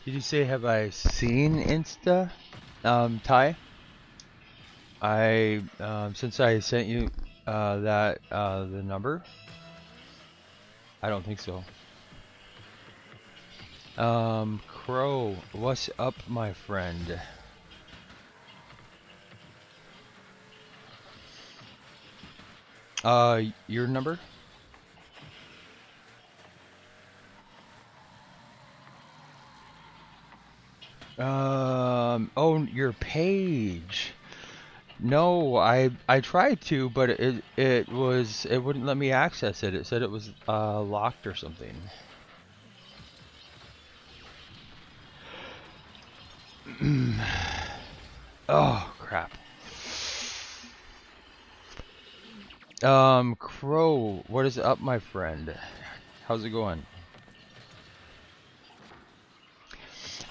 Did you say have I seen Insta, Ty? I since I sent you that the number, I don't think so. Crow, what's up, my friend? Your number? Oh, your page. No, I tried to, but it wouldn't let me access it. It said it was locked or something. Oh, crap. Crow, what is up, my friend? How's it going?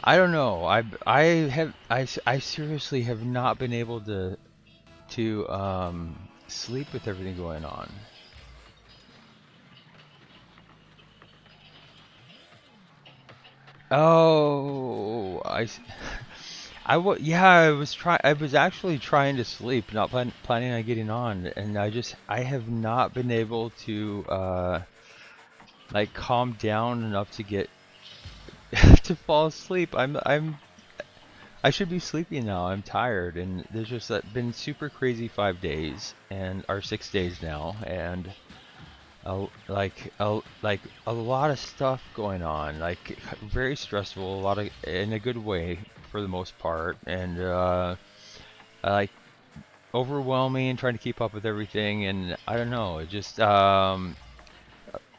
I don't know. I seriously have not been able to sleep with everything going on. Oh, yeah, I was actually trying to sleep, not planning on getting on, and I have not been able to like calm down enough to get to fall asleep. I should be sleeping now. I'm tired, and there's just been super crazy 5 days, and or 6 days now, and like a lot of stuff going on, like very stressful, a lot of in a good way for the most part, and like overwhelming, trying to keep up with everything, and I don't know, it just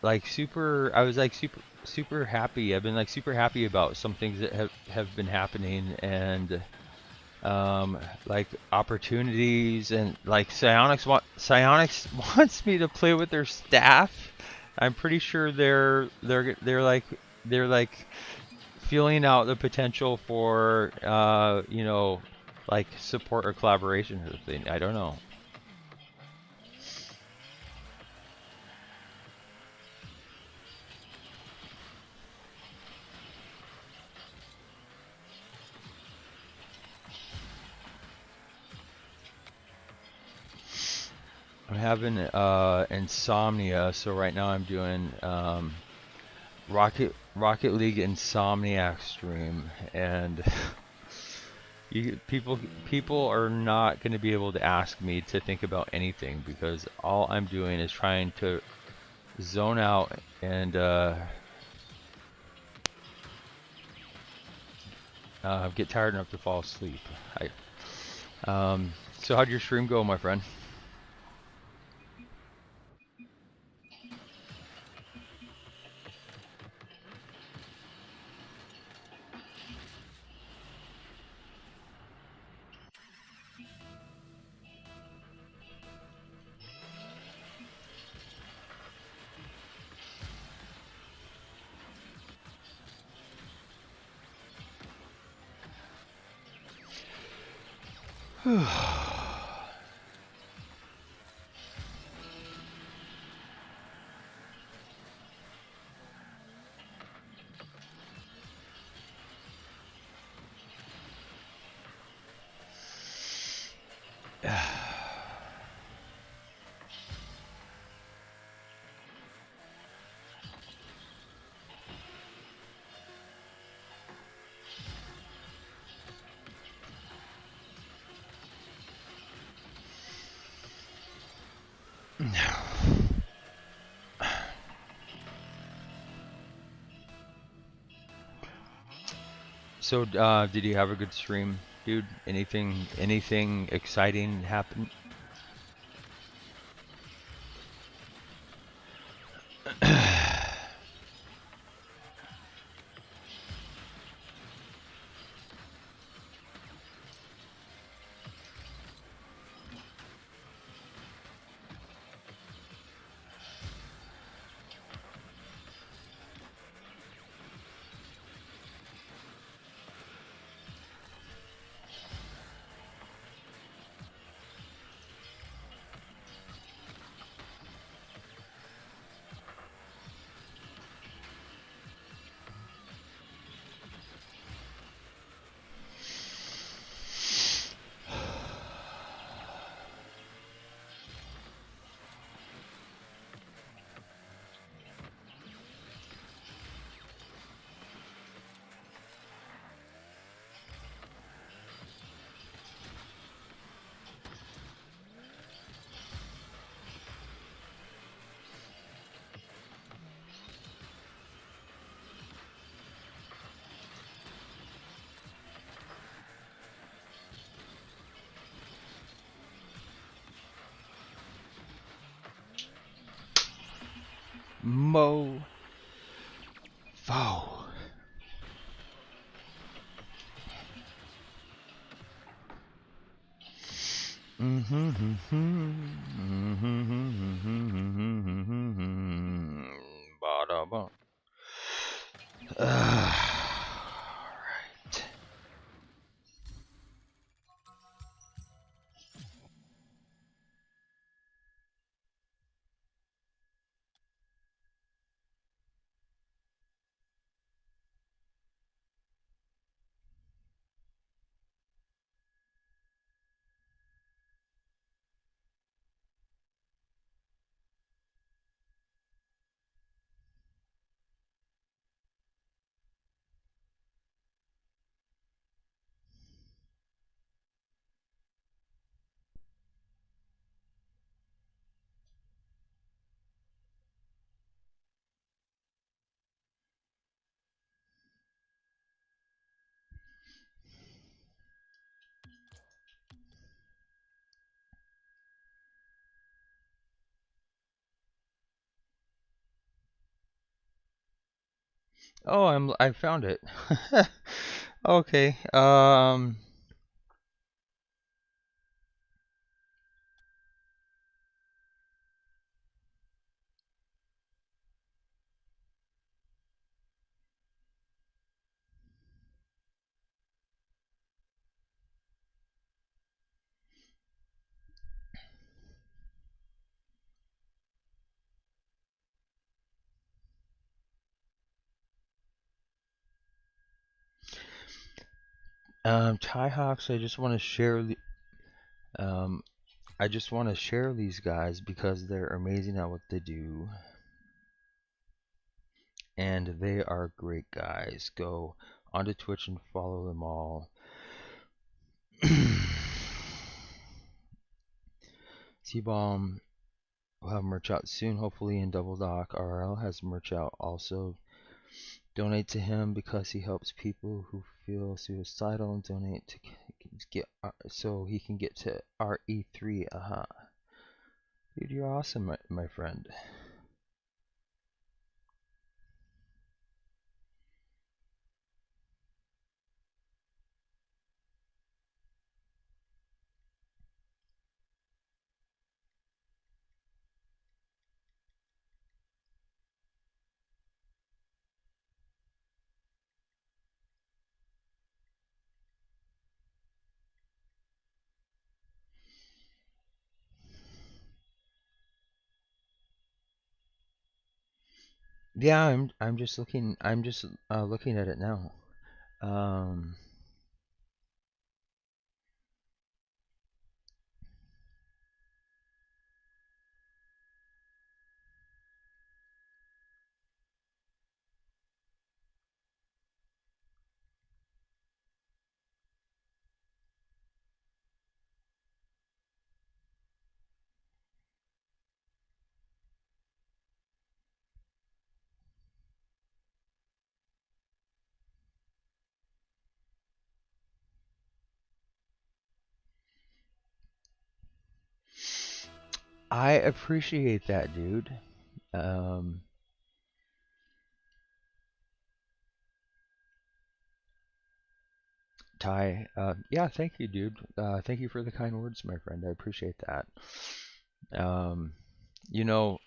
like super. I was like super happy. I've been like super happy about some things that have been happening, and like opportunities, and like Psionics wants me to play with their staff. I'm pretty sure they're like feeling out the potential for like support or collaboration or something. I don't know. I'm having insomnia, so right now I'm doing Rocket League Insomniac stream, and people are not going to be able to ask me to think about anything because all I'm doing is trying to zone out and get tired enough to fall asleep. So how'd your stream go, my friend? So, did you have a good stream, dude? Anything exciting happen? Mo Fo. Ba-da-ba. Right. Oh, I found it. Okay. Tie Hawks, um I just want to share these guys because they're amazing at what they do. and they are great guys. Go onto Twitch and follow them all. T-Bomb will have merch out soon, hopefully, in Double Dock. RL has merch out also. Donate to him because he helps people who feel suicidal, and donate to get so he can get to RE3. Dude, you're awesome, my friend. Yeah, I'm just looking. I'm just looking at it now. Um, I appreciate that, dude. Um, Ty, yeah, thank you, dude. Thank you for the kind words, my friend. I appreciate that. Um, you know,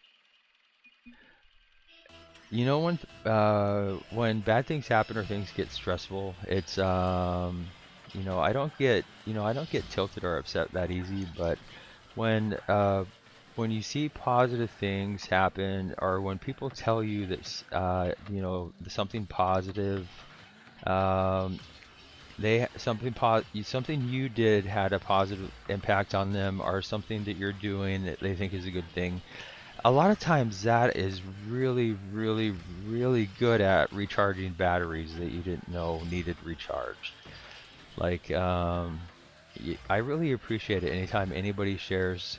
when bad things happen or things get stressful, it's I don't get tilted or upset that easy, but when uh when you see positive things happen or when people tell you that something positive, um something you did had a positive impact on them, or something that you're doing that they think is a good thing, a lot of times that is really, really, really good at recharging batteries that you didn't know needed recharged. Like, I really appreciate it anytime anybody shares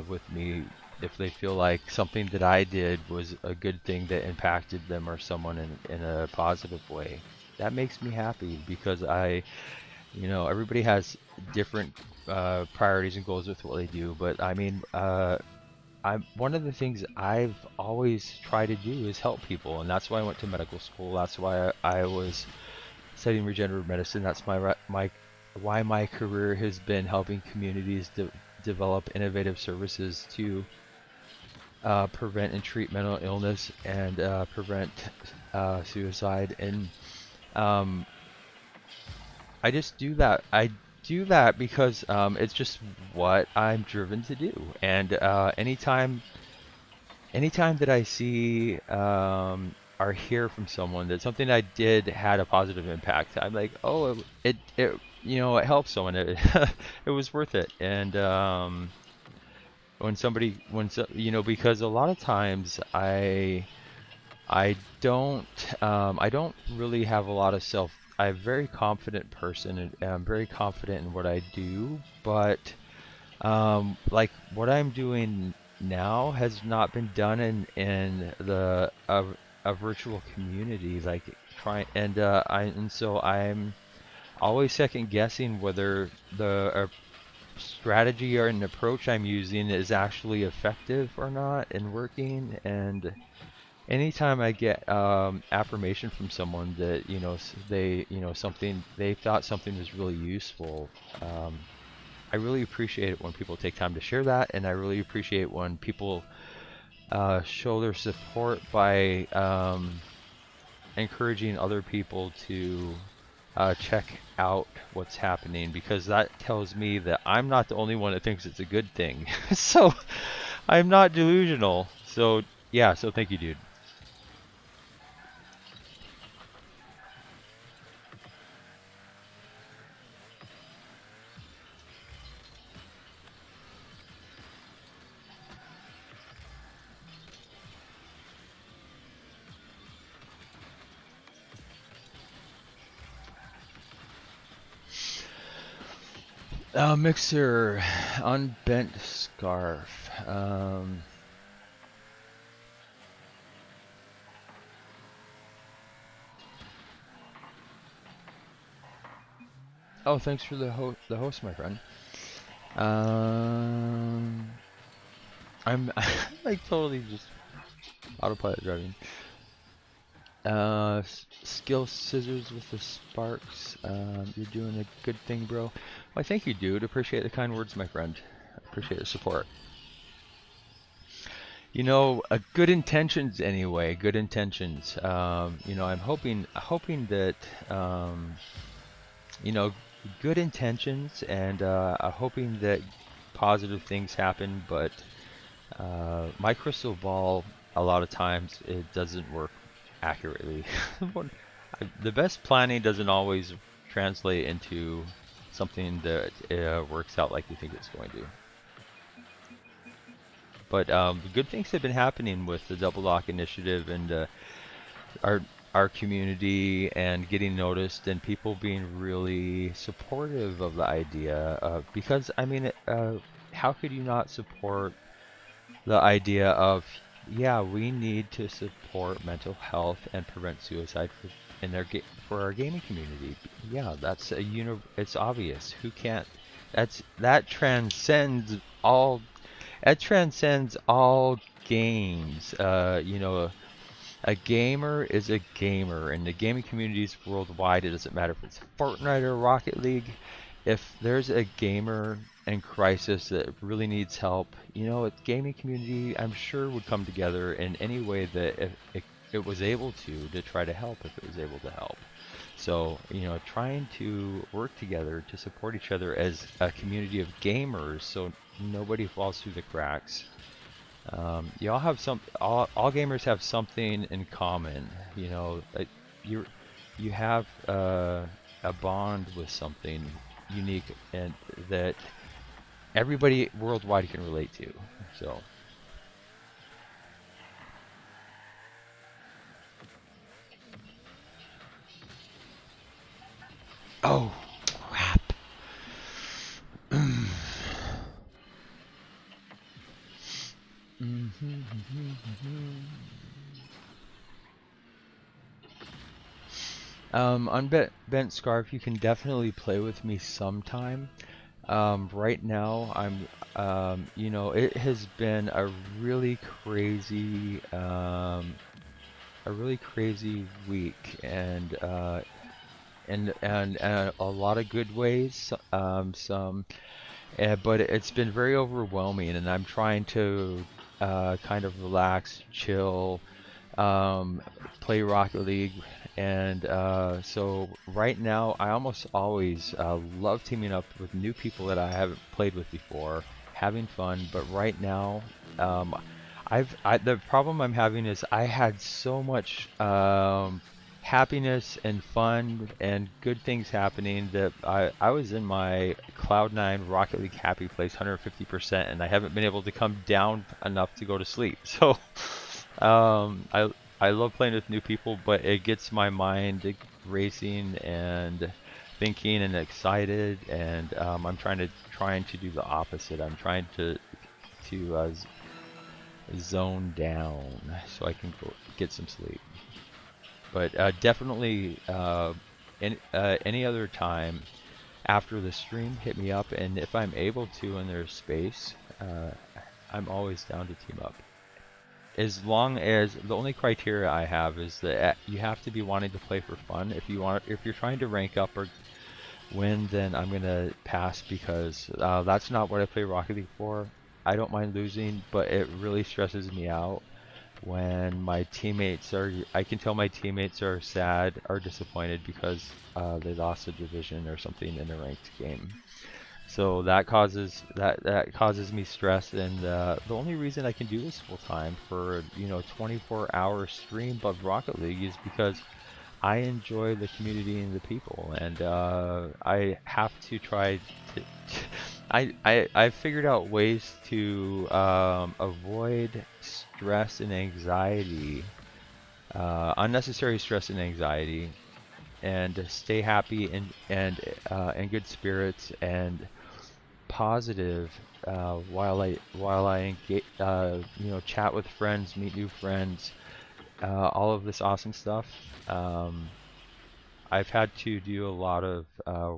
with me if they feel like something that I did was a good thing that impacted them or someone in a positive way. That makes me happy because everybody has different priorities and goals with what they do, but I mean, I'm one of the things I've always tried to do is help people, and that's why I went to medical school. That's why I was studying regenerative medicine. That's why my career has been helping communities develop innovative services to prevent and treat mental illness and prevent suicide. And um, I just do that. I do that because it's just what I'm driven to do. And anytime that I see or hear from someone that something I did had a positive impact, I'm like, oh, it helped someone. It was worth it. And because a lot of times I don't really have a lot of self. I'm a very confident person, and I'm very confident in what I do, but like what I'm doing now has not been done in a virtual community, like trying and so I'm always second guessing whether the strategy or an approach I'm using is actually effective or not and working. And anytime I get affirmation from someone that they something they thought something was really useful, um, I really appreciate it when people take time to share that, and I really appreciate when people show their support by encouraging other people to check out what's happening, because that tells me that I'm not the only one that thinks it's a good thing. So I'm not delusional. So yeah, so thank you, dude. Mixer, unbent scarf. Oh, thanks for the host, my friend. Um, I'm like totally just autopilot driving. Skill scissors with the sparks. You're doing a good thing, bro. Why, thank you, dude. Appreciate the kind words, my friend. Appreciate the support. You know, good intentions anyway. Good intentions. You know, I'm hoping that you know, good intentions and hoping that positive things happen. But my crystal ball, a lot of times, it doesn't work accurately. The best planning doesn't always translate into something that works out like you think it's going to. But good things have been happening with the Double Lock initiative and our our community and getting noticed and people being really supportive of the idea. Because I mean, how could you not support the idea of, yeah, we need to support mental health and prevent suicide for our gaming community. Yeah, that's it's obvious. Who can't? That transcends all. That transcends all games. You know, a gamer is a gamer, and the gaming communities worldwide. It doesn't matter if it's Fortnite or Rocket League. If there's a gamer in crisis that really needs help, you know, a gaming community, I'm sure, would come together in any way that it was able to try to help if it was able to help. So, you know, trying to work together to support each other as a community of gamers so nobody falls through the cracks. You all have all gamers have something in common. You know, you you have a bond with something unique and that everybody worldwide can relate to. So, oh crap. Unbent Scarf, you can definitely play with me sometime. Right now, you know, it has been a really crazy week, and a lot of good ways, but it's been very overwhelming, and I'm trying to kind of relax, chill, um, play Rocket League, and so right now I almost always love teaming up with new people that I haven't played with before, having fun. But right now, um, the problem I'm having is I had so much happiness and fun and good things happening that I was in my Cloud9 Rocket League happy place 150%, and I haven't been able to come down enough to go to sleep. So um, I I love playing with new people, but it gets my mind racing and thinking and excited, and I'm trying to do the opposite. I'm trying to zone down so I can get some sleep. But definitely, any other time after the stream, hit me up, and if I'm able to and there's space, I'm always down to team up. As long as the only criteria I have is that you have to be wanting to play for fun. If you're trying to rank up or win, then I'm gonna pass because that's not what I play Rocket League for. I don't mind losing, but it really stresses me out when my teammates are. I can tell my teammates are sad or disappointed because they lost a division or something in a ranked game. So that causes me stress, and the only reason I can do this full time for 24-hour stream of Rocket League is because I enjoy the community and the people, and I have to try to. I've figured out ways to avoid stress and anxiety, unnecessary stress and anxiety, and stay happy and in good spirits and positive while I engage, chat with friends, meet new friends, all of this awesome stuff. Um, I've had to do a lot of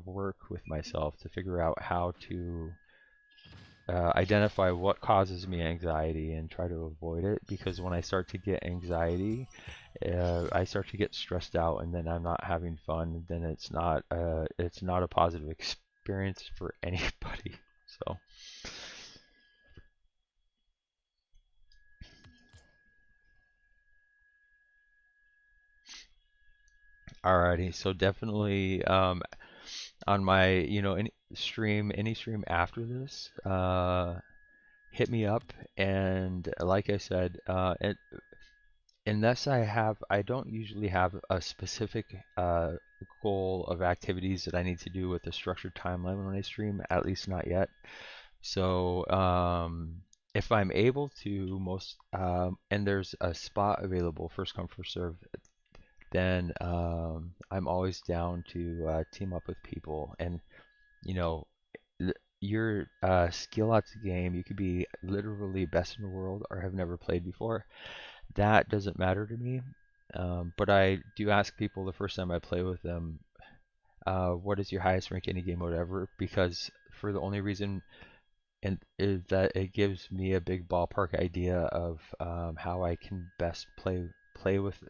work with myself to figure out how to identify what causes me anxiety and try to avoid it, because when I start to get anxiety, I start to get stressed out, and then I'm not having fun. Then it's not a positive experience for anybody. So, alrighty. So definitely on my any stream after this, hit me up. And like I said, unless I don't usually have a specific goal of activities that I need to do with a structured timeline when I stream, at least not yet. So if I'm able to, and there's a spot available, first come first serve, then I'm always down to team up with people. And you know, your skill at the game, you could be literally best in the world or have never played before. That doesn't matter to me. But I do ask people the first time I play with them, what is your highest rank any game mode ever? Because for the only reason, and is that it gives me a big ballpark idea of how I can best play with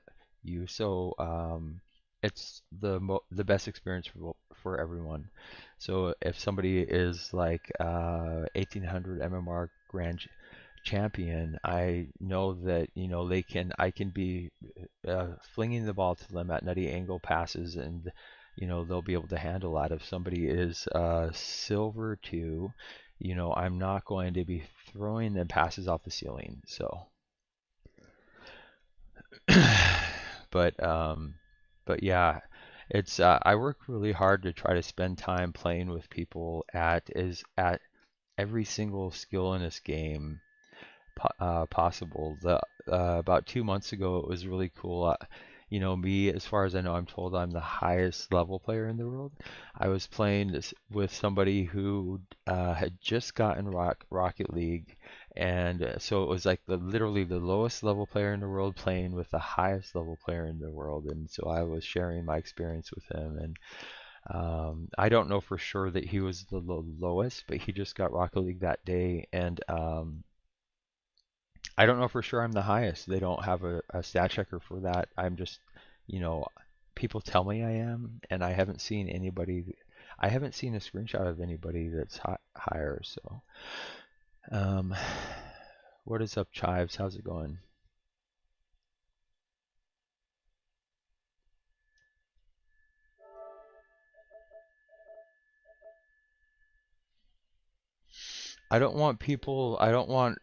you. So it's the best experience for everyone. So if somebody is like 1800 MMR champion, I know that I can be flinging the ball to them at nutty angle passes, and they'll be able to handle that. If somebody is silver 2, I'm not going to be throwing them passes off the ceiling. So, but yeah, it's I work really hard to try to spend time playing with people at every single skill in this game possible. About 2 months ago, it was really cool. Me, as far as I know, I'm told I'm the highest level player in the world. I was playing this with somebody who had just gotten Rocket League, and so it was like literally the lowest level player in the world playing with the highest level player in the world, and so I was sharing my experience with him. And I don't know for sure that he was the lowest, but he just got Rocket League that day, and I don't know for sure I'm the highest. They don't have a stat checker for that. I'm just, you know, people tell me I am, and I haven't seen a screenshot of anybody that's higher. So, um, what is up, Chives? How's it going? I don't want people. I don't want.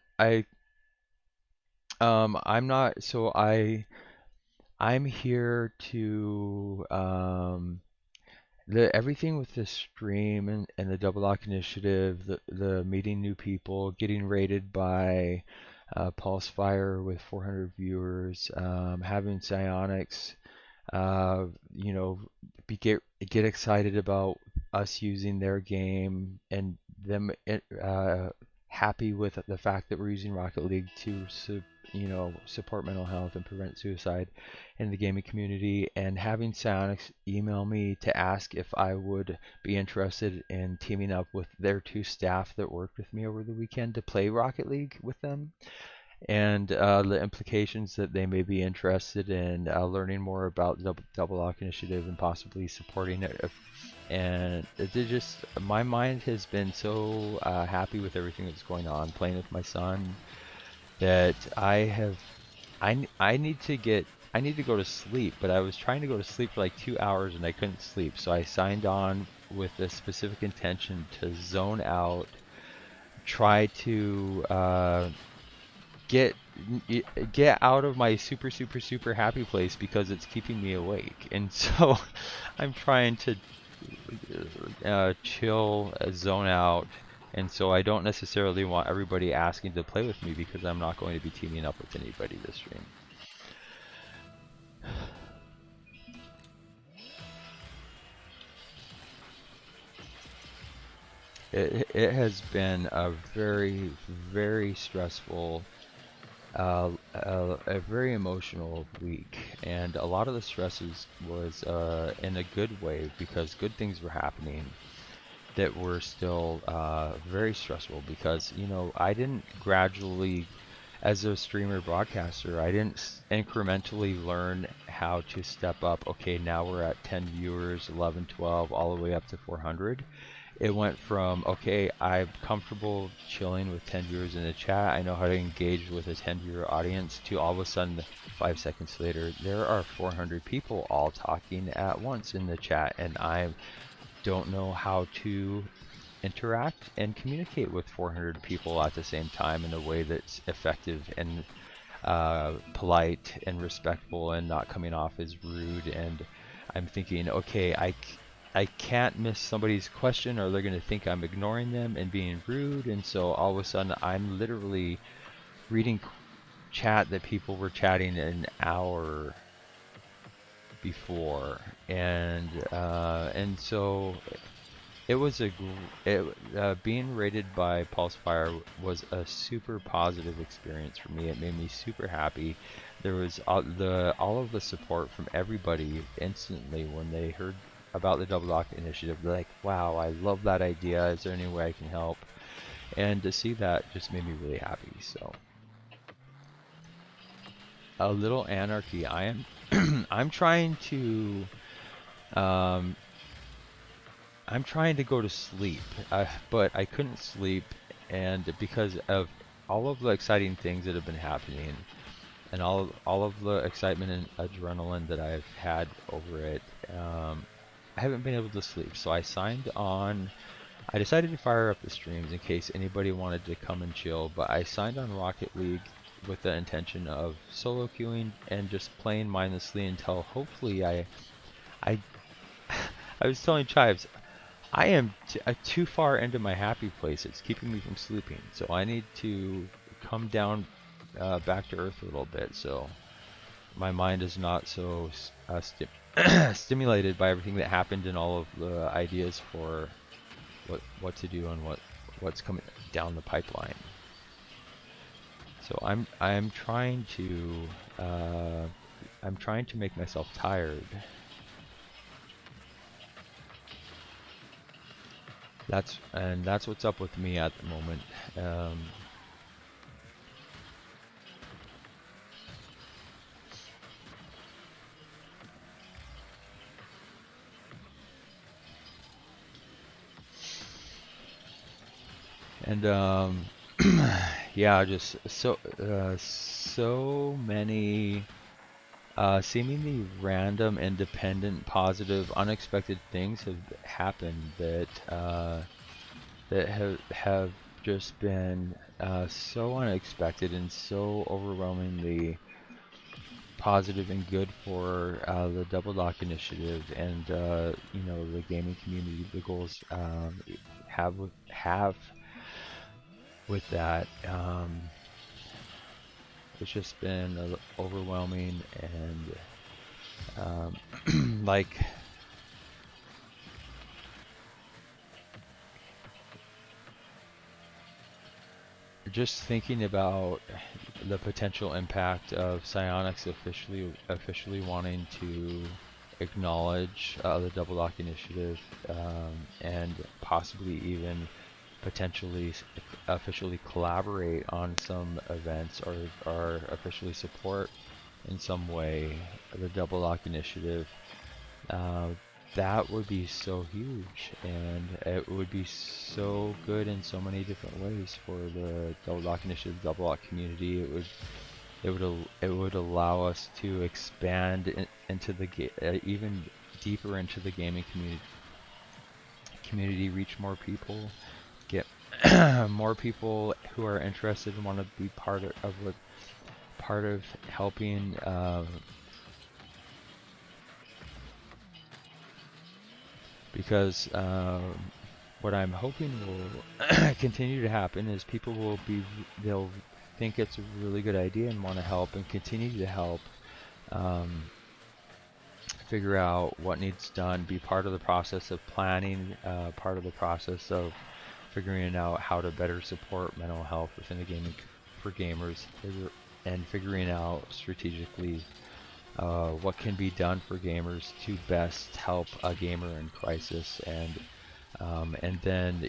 I'm not. So I'm here to everything with the stream and the Double Lock Initiative, the meeting new people, getting rated by Pulse Fire with 400 viewers, having Psionics, uh, you know, get excited about us using their game, and them happy with the fact that we're using Rocket League to support mental health and prevent suicide in the gaming community, and having Psionics email me to ask if I would be interested in teaming up with their 2 staff that worked with me over the weekend to play Rocket League with them, and the implications that they may be interested in learning more about the Double Lock Initiative and possibly supporting it. And it just, my mind has been so happy with everything that's going on, playing with my son, that I need to go to sleep, but I was trying to go to sleep for like 2 hours and I couldn't sleep. So I signed on with the specific intention to zone out, try to get get out of my super happy place because it's keeping me awake. And so I'm trying to chill, zone out. And so I don't necessarily want everybody asking to play with me because I'm not going to be teaming up with anybody this stream. it has been a very, very stressful, a very emotional week, and a lot of the stresses was in a good way because good things were happening that were still very stressful because I didn't gradually, as a streamer broadcaster, I didn't incrementally learn how to step up. Okay, now we're at 10 viewers, 11, 12, all the way up to 400. It went from, okay, I'm comfortable chilling with 10 viewers in the chat, I know how to engage with a 10 viewer audience, to all of a sudden 5 seconds later there are 400 people all talking at once in the chat, and I don't know how to interact and communicate with 400 people at the same time in a way that's effective and polite and respectful and not coming off as rude. And I'm thinking, okay, I can't miss somebody's question or they're going to think I'm ignoring them and being rude. And so all of a sudden I'm literally reading chat that people were chatting an hour before. And so it was being rated by Pulsefire was a super positive experience for me. It made me super happy. There was all of the support from everybody instantly when they heard about the Double Lock initiative. They're like, "Wow, I love that idea. Is there any way I can help?" And to see that just made me really happy. So, a little anarchy. I am I'm trying to um, I'm trying to go to sleep, but I couldn't sleep, and because of all of the exciting things that have been happening, and all of the excitement and adrenaline that I've had over it, I haven't been able to sleep. So I signed on. I decided to fire up the streams in case anybody wanted to come and chill, but I signed on Rocket League with the intention of solo queuing and just playing mindlessly until hopefully I I was telling Chives, I am too far into my happy place. It's keeping me from sleeping. So I need to come down back to earth a little bit. So my mind is not so stimulated by everything that happened and all of the ideas for what to do and what's coming down the pipeline. So I'm trying to make myself tired. That's what's up with me at the moment. Yeah, just so many seemingly random, independent, positive, unexpected things have happened that have just been so unexpected and so overwhelmingly positive and good for the Double Lock initiative and the gaming community. The goals have with that. It's just been overwhelming and like just thinking about the potential impact of Psyonix officially wanting to acknowledge the Double Lock initiative and possibly even potentially officially collaborate on some events or officially support in some way the Double Lock initiative. That would be so huge, and it would be so good in so many different ways for the Double Lock initiative, Double Lock community. It would allow us to expand into the even deeper into the gaming community, reach more people, get more people who are interested and want to be part of helping. Because what I'm hoping will continue to happen is they'll think it's a really good idea and want to help and continue to help figure out what needs done, be part of the process of planning, part of the process of figuring out how to better support mental health within the gaming for gamers, and figuring out strategically what can be done for gamers to best help a gamer in crisis, and then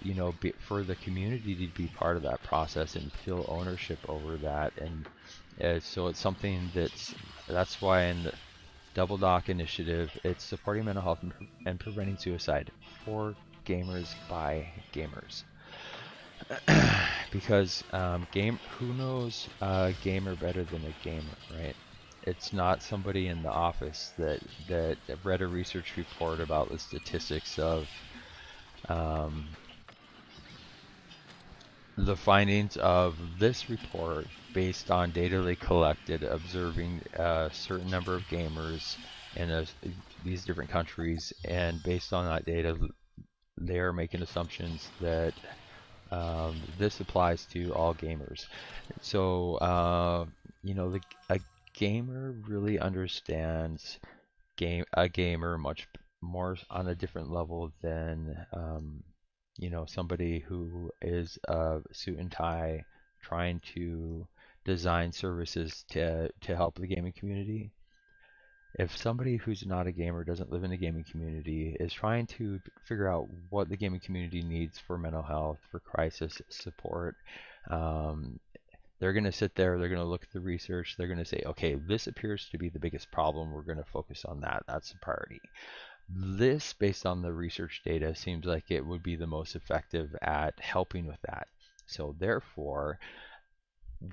for the community to be part of that process and feel ownership over that, and so it's something that's why in the Double Dock initiative it's supporting mental health and preventing suicide for gamers by gamers. Because who knows a gamer better than a gamer, right? It's not somebody in the office that read a research report about the statistics of um, the findings of this report based on data they collected observing a certain number of gamers in these different countries, and based on that data they are making assumptions that this applies to all gamers. So, a gamer really understands a gamer much more on a different level than somebody who is a suit and tie trying to design services to help the gaming community. If somebody who's not a gamer, doesn't live in the gaming community, is trying to figure out what the gaming community needs for mental health, for crisis support, um, they're going to sit there, they're going to look at the research, they're going to say, okay, this appears to be the biggest problem, we're going to focus on that, that's the priority. This, based on the research data, seems like it would be the most effective at helping with that. So therefore,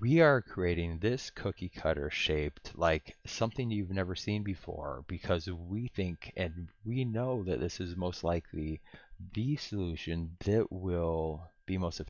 we are creating this cookie cutter shaped like something you've never seen before, because we think and we know that this is most likely the solution that will be most effective.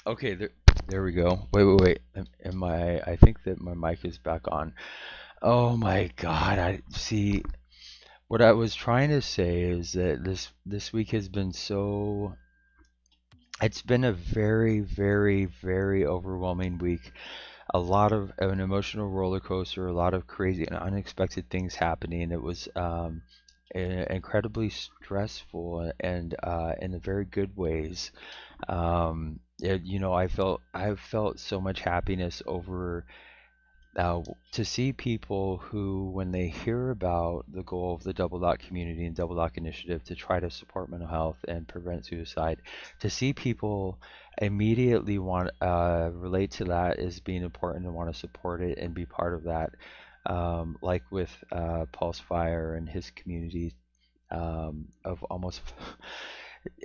Okay, there we go. Wait. I think that my mic is back on. Oh my God, I see. What I was trying to say is that this week has been so. It's been a very, very, very overwhelming week. A lot of an emotional roller coaster, a lot of crazy and unexpected things happening. It was incredibly stressful and in a very good ways. I felt so much happiness over to see people who, when they hear about the goal of the Double Lock community and Double Lock initiative to try to support mental health and prevent suicide, to see people immediately want relate to that as being important and want to support it and be part of that, like with Pulse Fire and his community of almost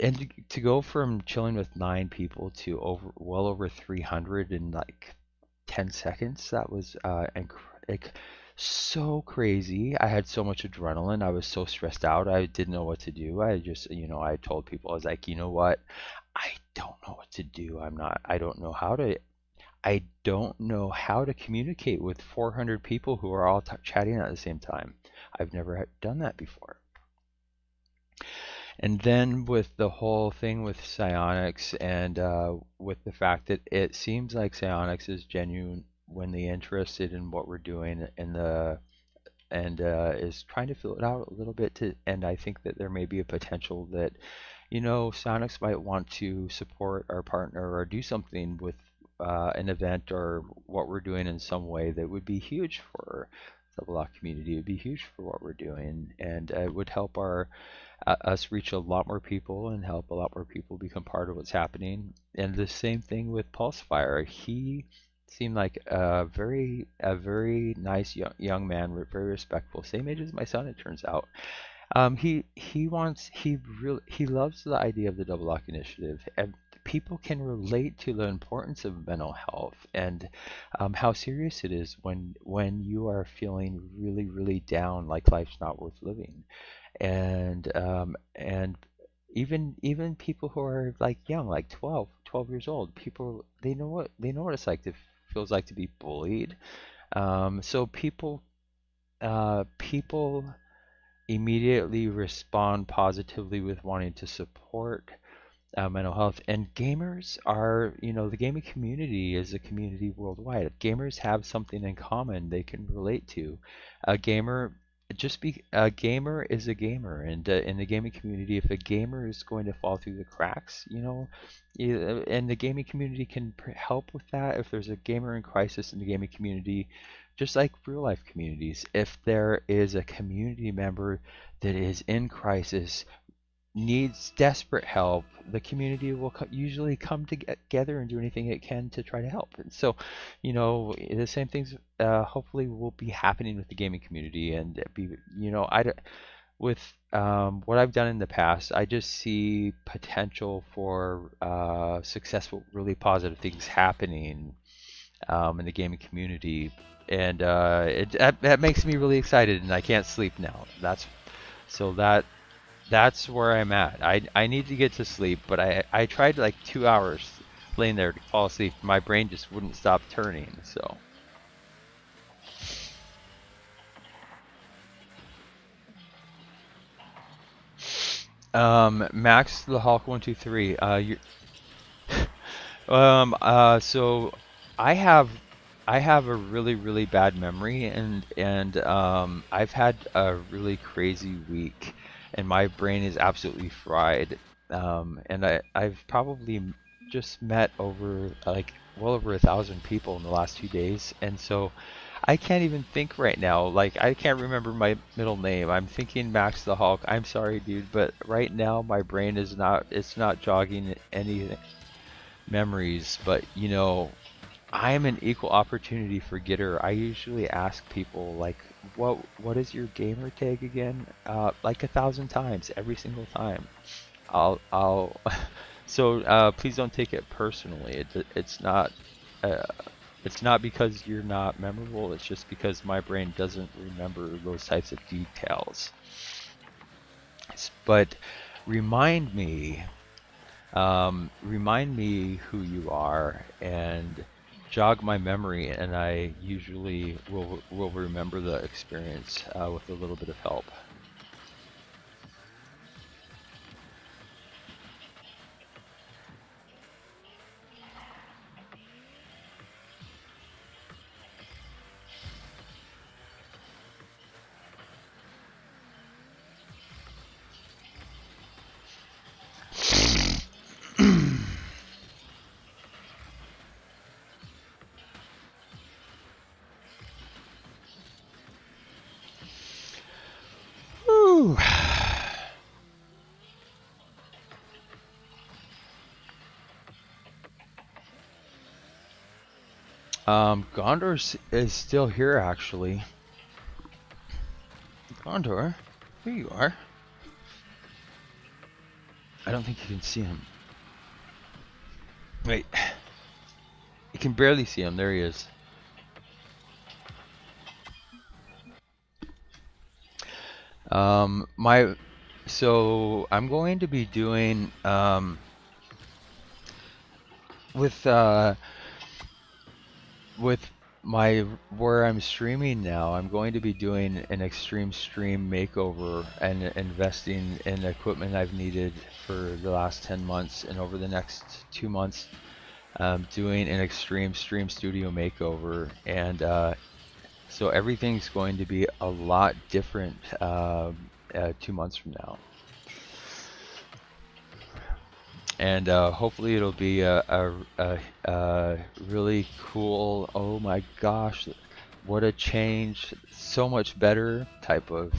and to go from chilling with 9 people to well over 300 in like 10 seconds. That was like so crazy. I had so much adrenaline. I was so stressed out. I didn't know what to do. I just, I told people, I was like, you know what? I don't know what to do. I don't know how to communicate with 400 people who are all chatting at the same time. I've never done that before. And then with the whole thing with Psionics and with the fact that it seems like Psionics is genuinely interested in what we're doing and is trying to fill it out a little bit and I think that there may be a potential that Psionics might want to support our partner or do something with an event or what we're doing in some way that would be huge for Double Lock community. It would be huge for what we're doing, and it would help us reach a lot more people and help a lot more people become part of what's happening. And the same thing with Pulsefire. He seemed like a very nice young man, very respectful, same age as my son, it turns out. He loves the idea of the Double Lock Initiative, and people can relate to the importance of mental health and how serious it is when you are feeling really, really down, like life's not worth living. And even people who are like young, like 12 years old, people they know what it's like to feels like to be bullied. So people immediately respond positively with wanting to support mental health. And gamers are, the gaming community is a community worldwide. Gamers have something in common they can relate to. A gamer, a gamer is a gamer, and in the gaming community, if a gamer is going to fall through the cracks, and the gaming community can help with that. If there's a gamer in crisis in the gaming community, just like real life communities, if there is a community member that is in crisis, needs desperate help, the community will usually come together and do anything it can to try to help. And so, the same things hopefully will be happening with the gaming community and with what I've done in the past, I just see potential for successful, really positive things happening in the gaming community, and that makes me really excited, and I can't sleep now. That's where I'm at. I need to get to sleep, but I tried like 2 hours laying there to fall asleep. My brain just wouldn't stop turning. So, Max the Hulk 123. So I have I have a really, really bad memory, and I've had a really crazy week, and my brain is absolutely fried. And I've probably just met over like well over 1,000 people in the last 2 days, and so I can't even think right now. Like I can't remember my middle name. I'm thinking Max the Hulk. I'm sorry, dude, but right now my brain is not. It's not jogging any memories. But I'm an equal opportunity forgetter. I usually ask people like, "What is your gamer tag again?" Like 1,000 times every single time. I'll. So please don't take it personally. It's not. Uh, it's not because you're not memorable. It's just because my brain doesn't remember those types of details. But remind me Remind me who you are and jog my memory, and I usually will remember the experience with a little bit of help. Whew. Gondor is still here, actually. Gondor, here you are. I don't think you can see him. Wait. You can barely see him. There he is. So I'm going to be doing with my where I'm streaming now. I'm going to be doing an extreme stream makeover and investing in equipment I've needed for the last 10 months, and over the next 2 months doing an extreme stream studio makeover, and so everything's going to be a lot different 2 months from now. And hopefully it'll be a really cool, oh my gosh, what a change, so much better type of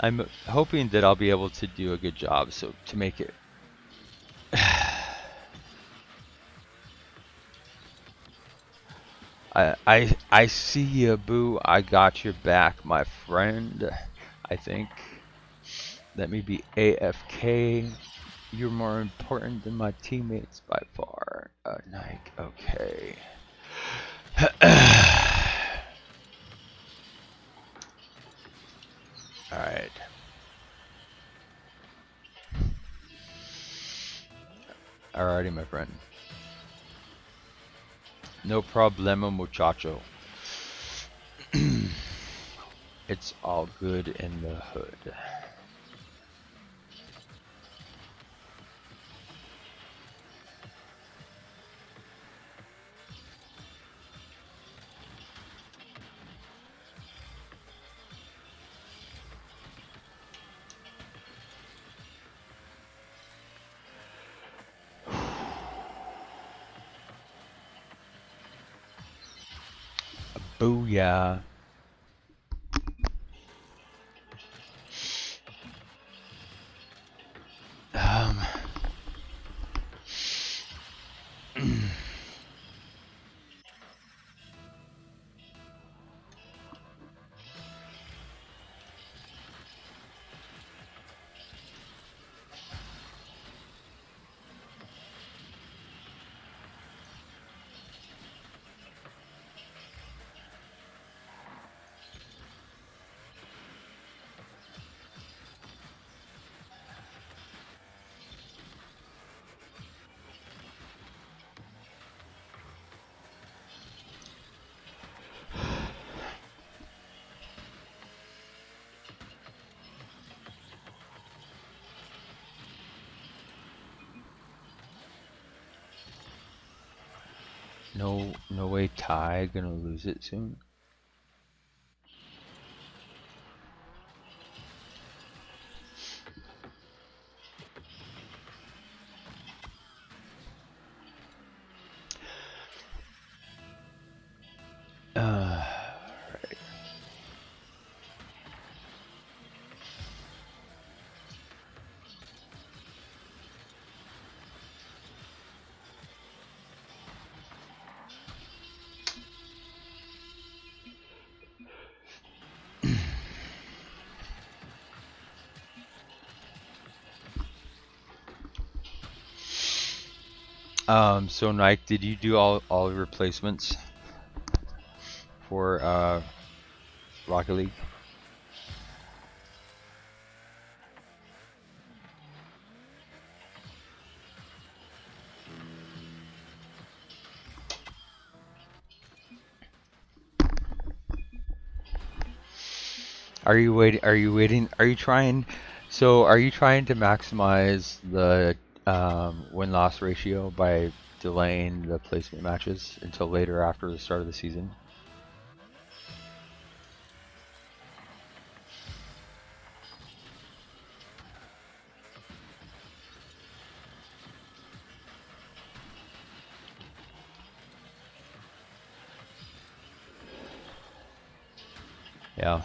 I'm hoping that I'll be able to do a good job, so to make it I see you, Boo. I got your back, my friend. I think. Let me be AFK. You're more important than my teammates by far. Nike, okay. Alright. Alrighty, my friend. No problemo, muchacho. It's all good in the hood. Booyah. No way Ty gonna lose it soon. Right. So Nike, did you do all the replacements for Rocket League? Are you waiting? Are you waiting? Are you trying? So, are you trying to maximize the win-loss ratio by delaying the placement matches until later after the start of the season? Yeah.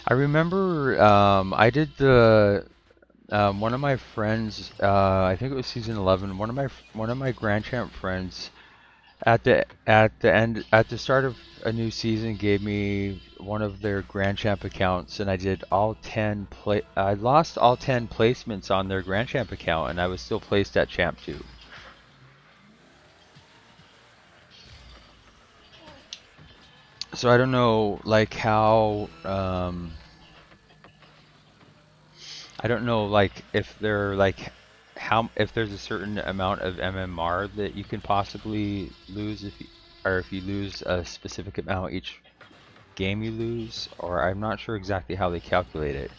I remember I did the one of my friends, I think it was season 11, one of my Grand Champ friends at the start of a new season gave me one of their Grand Champ accounts, and I did all 10 play I lost all 10 placements on their Grand Champ account, and I was still placed at Champ 2. So I don't know like how I don't know like if they're like how if there's a certain amount of MMR that you can possibly lose if you, or if you lose a specific amount each game you lose, or I'm not sure exactly how they calculate it.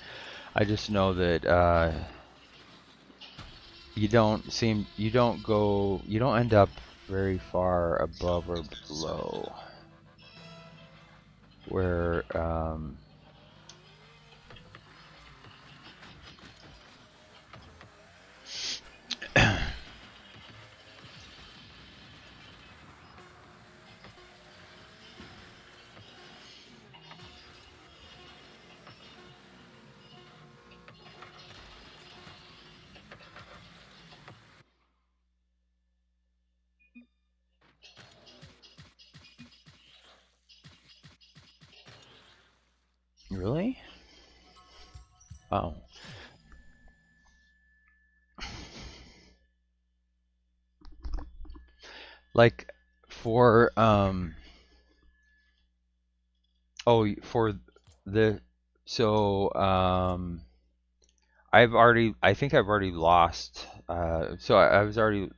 I just know that you don't end up very far above or below where really? Oh. Like for for the so I think I've already lost I was already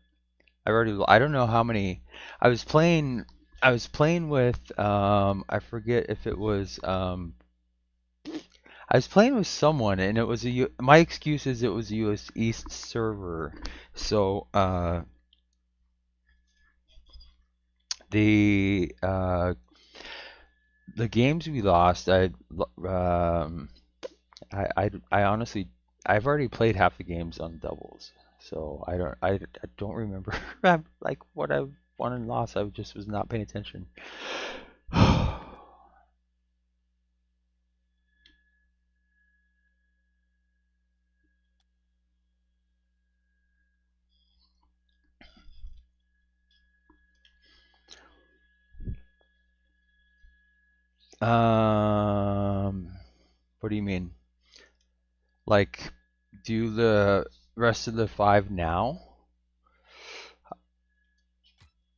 I don't know how many I was playing I was playing with I forget if it was I was playing with someone and it was my excuse is it was a US East server. So the uh the games we lost I honestly I've already played half the games on doubles. So I don't remember like what I won and lost. I just was not paying attention. Um, what do you mean? Like, do the rest of the five now?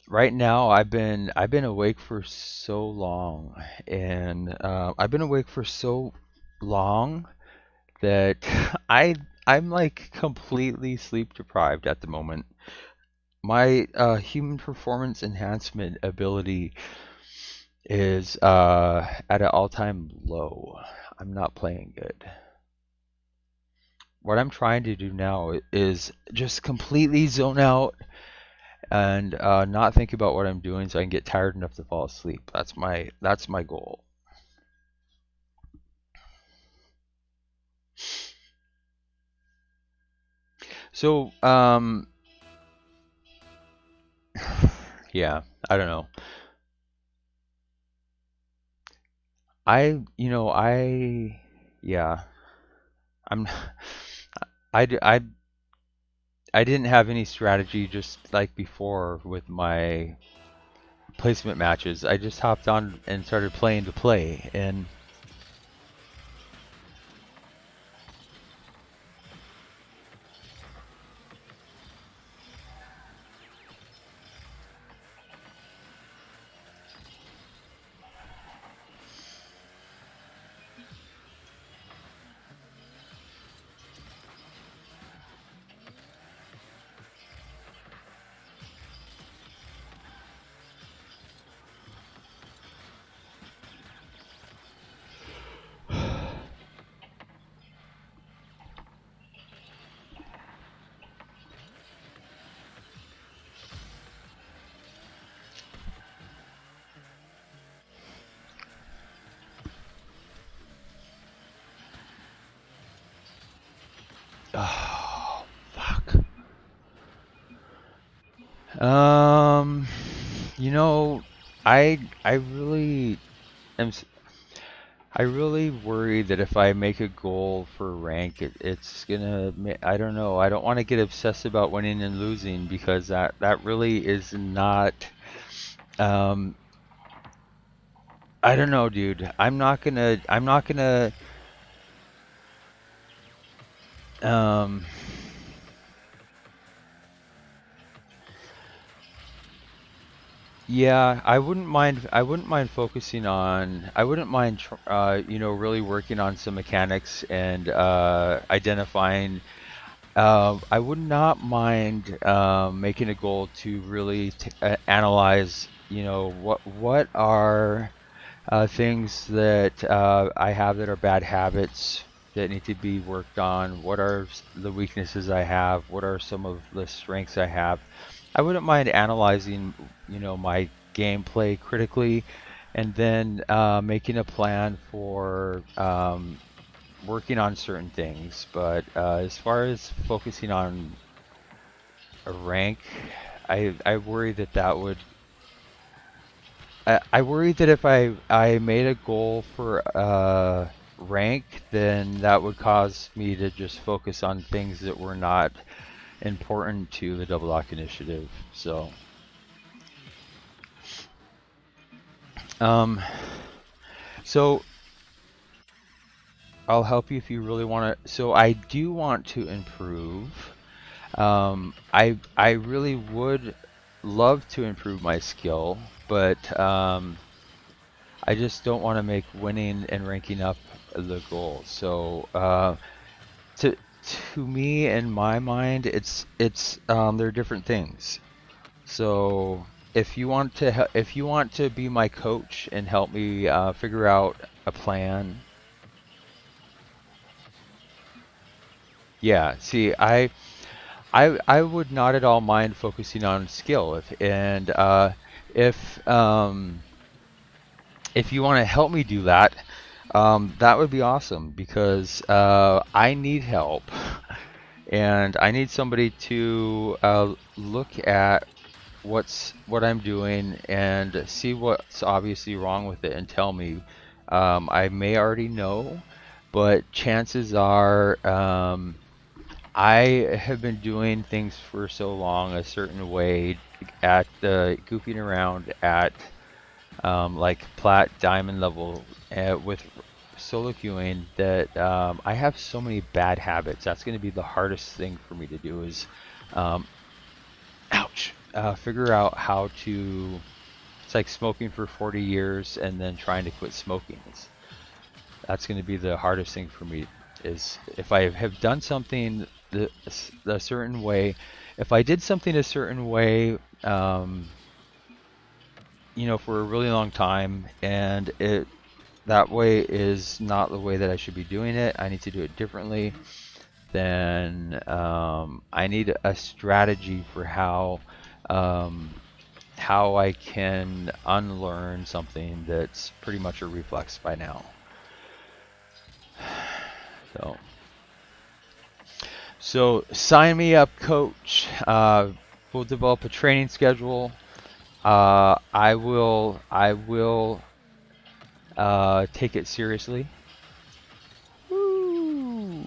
Right now, I've been awake for so long, and I've been awake for so long that I'm like completely sleep deprived at the moment. My human performance enhancement ability is at an all-time low. I'm not playing good. What I'm trying to do now is just completely zone out and not think about what I'm doing so I can get tired enough to fall asleep. That's my goal. So yeah, I don't know. Yeah, I'm I d- I didn't have any strategy just like before with my placement matches. I just hopped on and started playing to play, and Oh, fuck. Um, you know, I really am. I really worry that if I make a goal for rank, it's gonna. I don't know. I don't want to get obsessed about winning and losing because that really is not. Um, I don't know, dude. I'm not gonna. I'm not gonna. Um, yeah, I wouldn't mind. I wouldn't mind focusing on. I wouldn't mind, really working on some mechanics and identifying. I would not mind making a goal to really analyze, what are things that I have that are bad habits that need to be worked on. What are the weaknesses I have? What are some of the strengths I have? I wouldn't mind analyzing, my gameplay critically, and then making a plan for working on certain things, but as far as focusing on a rank, I worry that would. I worry that if I made a goal for rank, then that would cause me to just focus on things that were not important to the Double Lock Initiative. Um, so I'll help you if you really want to. So I do want to improve. I really would love to improve my skill, but I just don't want to make winning and ranking up the goal. So to to me, in my mind, it's they're different things. So if you want to be my coach and help me figure out a plan, yeah. See, I would not at all mind focusing on skill if if you want to help me do that, that would be awesome because I need help and I need somebody to look at what I'm doing and see what's obviously wrong with it and tell me. I may already know, but chances are. I have been doing things for so long a certain way at the goofing around at like plat diamond level with solo queuing that I have so many bad habits. That's going to be the hardest thing for me to do is, um, ouch, figure out how to. It's like smoking for 40 years and then trying to quit smoking. That's going to be the hardest thing for me is if I have done something a certain way, if I did something a certain way, for a really long time, and it that way is not the way that I should be doing it. I need to do it differently. Then I need a strategy for um, how I can unlearn something that's pretty much a reflex by now. So. So sign me up, coach. We'll develop a training schedule. I will take it seriously. Woo.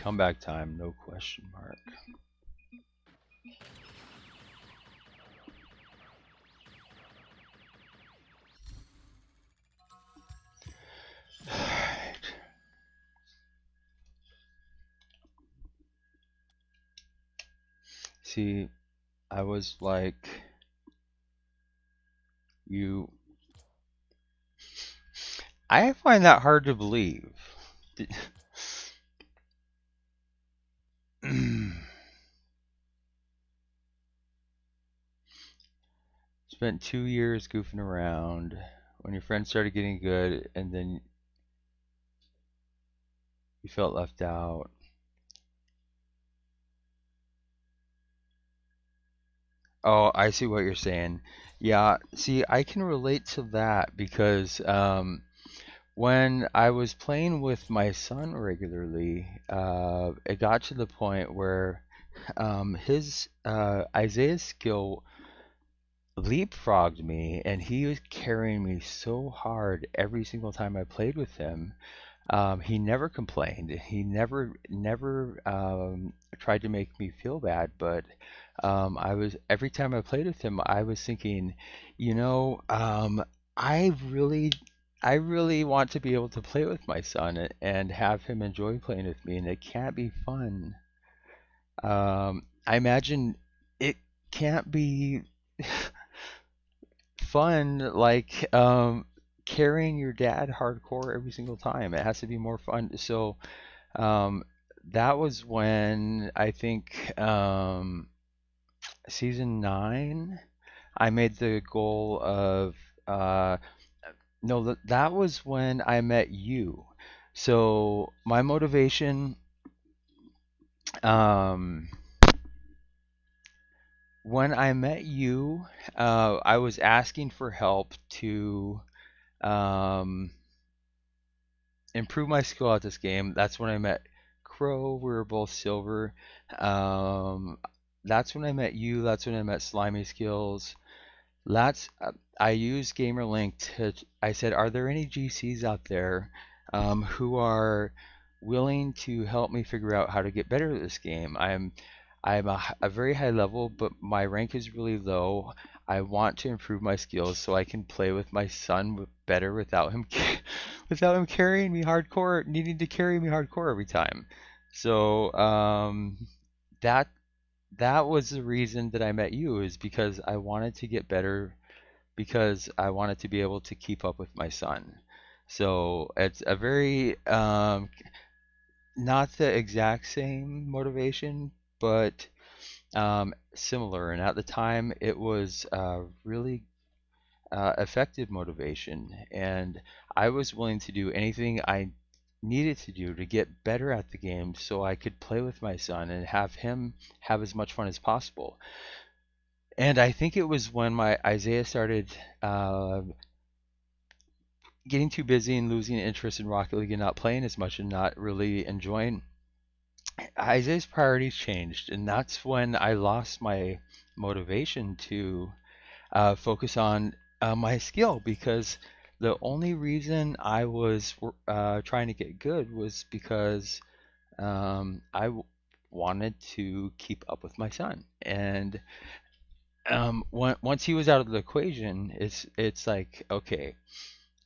comeback time, no question mark. See, I was like, you. I find that hard to believe. Spent 2 years goofing around when your friends started getting good, and then you felt left out. Oh, I see what you're saying. Yeah, see, I can relate to that because when I was playing with my son regularly, it got to the point where his Isaiah's skill leapfrogged me, and he was carrying me so hard every single time I played with him. He never complained. He never tried to make me feel bad. But I was every time I played with him, I was thinking, you know, I really, I really want to be able to play with my son and have him enjoy playing with me, and it can't be fun. I imagine it can't be fun like carrying your dad hardcore every single time. It has to be more fun. So um, that was when I think season 9, I made the goal of uh, no, that was when I met you. So my motivation um, when I met you, I was asking for help to um, improve my skill at this game. That's when I met Crow. We were both silver. Um, that's when I met you. That's when I met Slimy Skills. That's I used GamerLink to. I said, "Are there any GCs out there who are willing to help me figure out how to get better at this game? I'm a very high level, but my rank is really low. I want to improve my skills so I can play with my son better without him without him carrying me hardcore, needing to carry me hardcore every time." So that that was the reason that I met you, is because I wanted to get better, because I wanted to be able to keep up with my son. So it's a very not the exact same motivation, but similar. And at the time, it was really effective motivation, and I was willing to do anything I needed to do to get better at the game so I could play with my son and have him have as much fun as possible. And I think it was when my Isaiah started getting too busy and losing interest in Rocket League and not playing as much and not really enjoying. Isaiah's priorities changed, and that's when I lost my motivation to focus on my skill, because the only reason I was trying to get good was because wanted to keep up with my son. And once he was out of the equation, it's like, okay,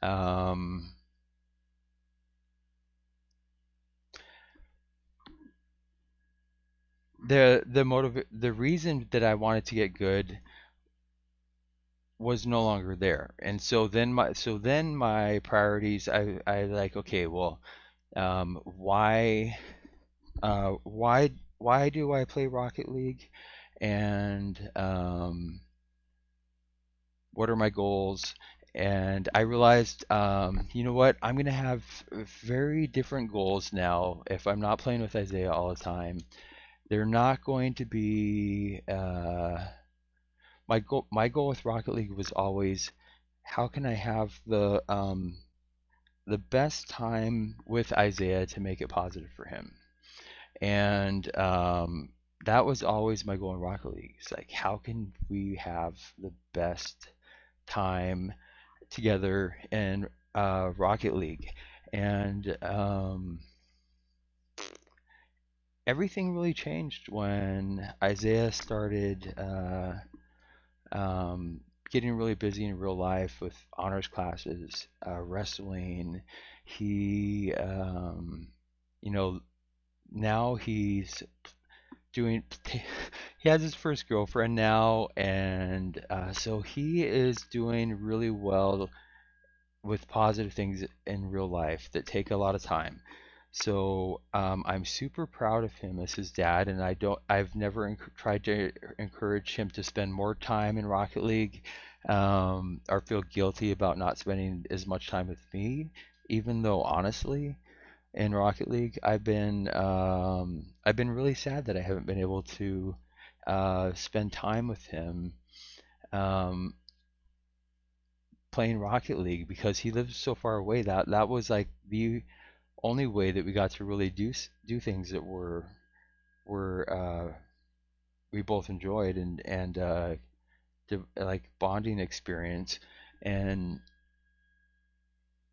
um, the reason that I wanted to get good was no longer there. And so then my priorities, I like, okay, well, why why do I play Rocket League, and what are my goals? And I realized, you know what, I'm gonna have very different goals now if I'm not playing with Isaiah all the time. They're not going to be my goal with Rocket League was always, how can I have the best time with Isaiah to make it positive for him. And that was always my goal in Rocket League. It's like, how can we have the best time together in Rocket League? And everything really changed when Isaiah started um, getting really busy in real life with honors classes, wrestling. He, you know, now he's doing he has his first girlfriend now, and so he is doing really well with positive things in real life that take a lot of time. So I'm super proud of him as his dad, and I've never tried to encourage him to spend more time in Rocket League, or feel guilty about not spending as much time with me, even though honestly, in Rocket League, I've been really sad that I haven't been able to spend time with him, um, playing Rocket League because he lives so far away. That was like the only way that we got to really do things that were we both enjoyed, and like bonding experience, and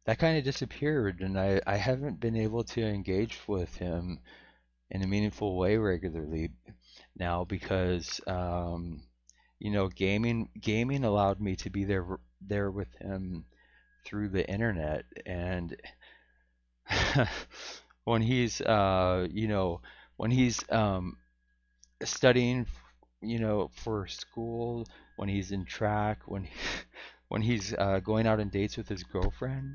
that kind of disappeared, and I haven't been able to engage with him in a meaningful way regularly now because gaming allowed me to be there with him through the internet, and when he's when he's studying, for school, when he's in track, when he's going out on dates with his girlfriend,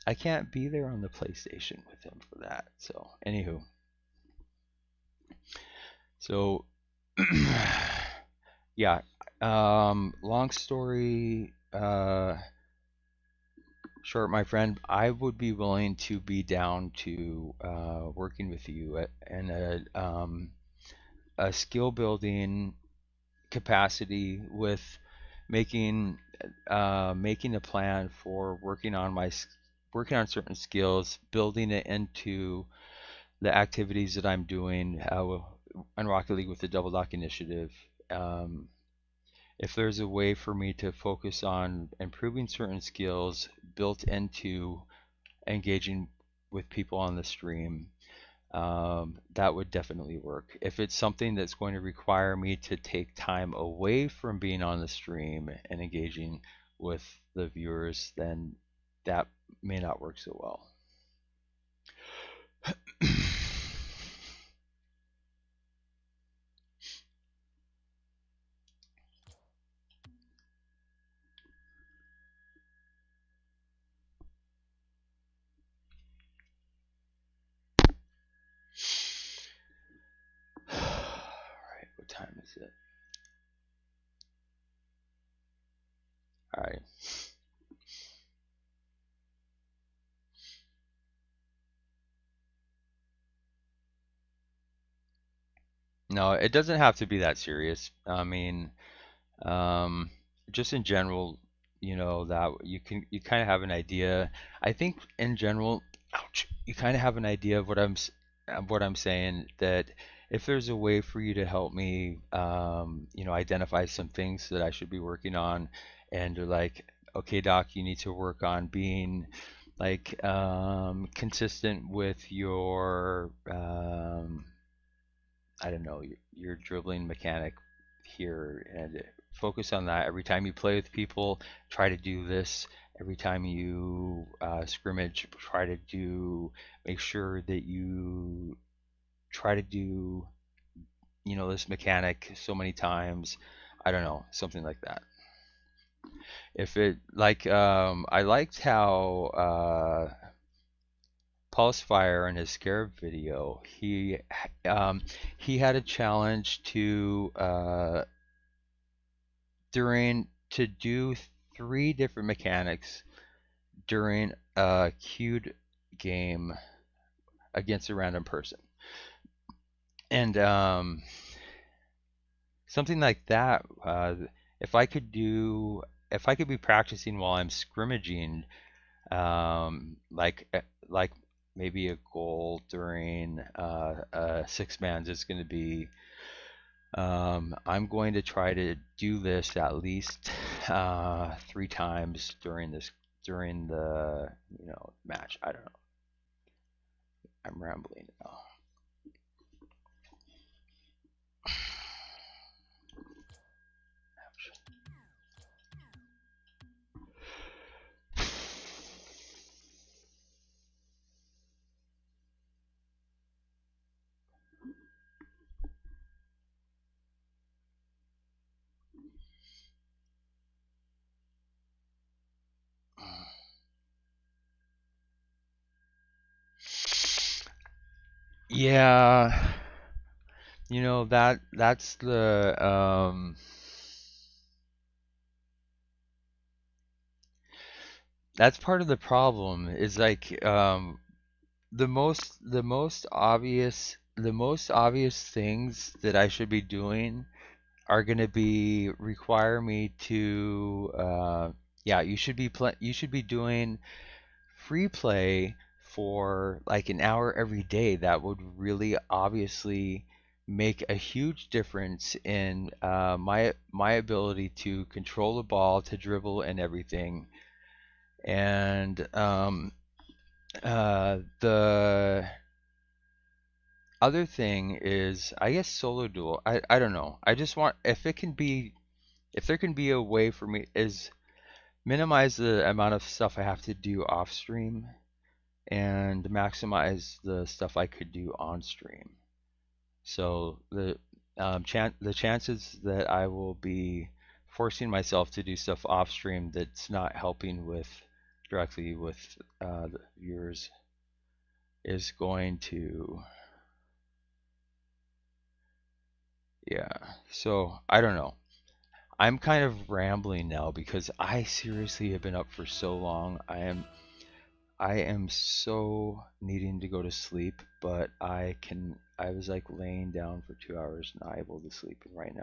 I can't be there on the PlayStation with him for that. So anywho, so yeah, long story short, my friend, I would be willing to be down to working with you in a skill building capacity with making making a plan for working on certain skills, building it into the activities that I'm doing on Rocket League with the Double Dock Initiative. Um, if there's a way for me to focus on improving certain skills built into engaging with people on the stream, that would definitely work. If it's something that's going to require me to take time away from being on the stream and engaging with the viewers, then that may not work so well. All right, what time is it? All right. No, it doesn't have to be that serious. I mean, um, just in general, that you kind of have an idea. I think in general, ouch, you kind of have an idea of what I'm saying. That if there's a way for you to help me, identify some things that I should be working on, and you're like, okay, Doc, you need to work on being like consistent with your I don't know, your dribbling mechanic here, and focus on that. Every time you play with people, try to do this. Every time you scrimmage, try to make sure that you try to do, this mechanic so many times. I don't know, something like that. If it, like, I liked how Pulsefire in his Scarab video, he had a challenge to to do three different mechanics during a queued game against a random person, and something like that. If I could do, if I could be practicing while I'm scrimmaging, like maybe a goal during six mans is going to be, I'm going to try to do this at least three times during the match. I don't know. I'm rambling now. Yeah, that's that's part of the problem is like the most obvious things that I should be doing are going to be require me to yeah, you should be doing free play for like an hour every day. That would really obviously make a huge difference in my ability to control the ball, to dribble and everything. And the other thing is, I guess solo duel. I don't know. I just want if there can be a way for me is minimize the amount of stuff I have to do off stream and maximize the stuff I could do on stream. So the chances that I will be forcing myself to do stuff off stream that's not helping with directly with the viewers is going to, yeah. So I don't know. I'm kind of rambling now because I seriously have been up for so long. I am so needing to go to sleep, but I was like laying down for 2 hours not able to sleep, and right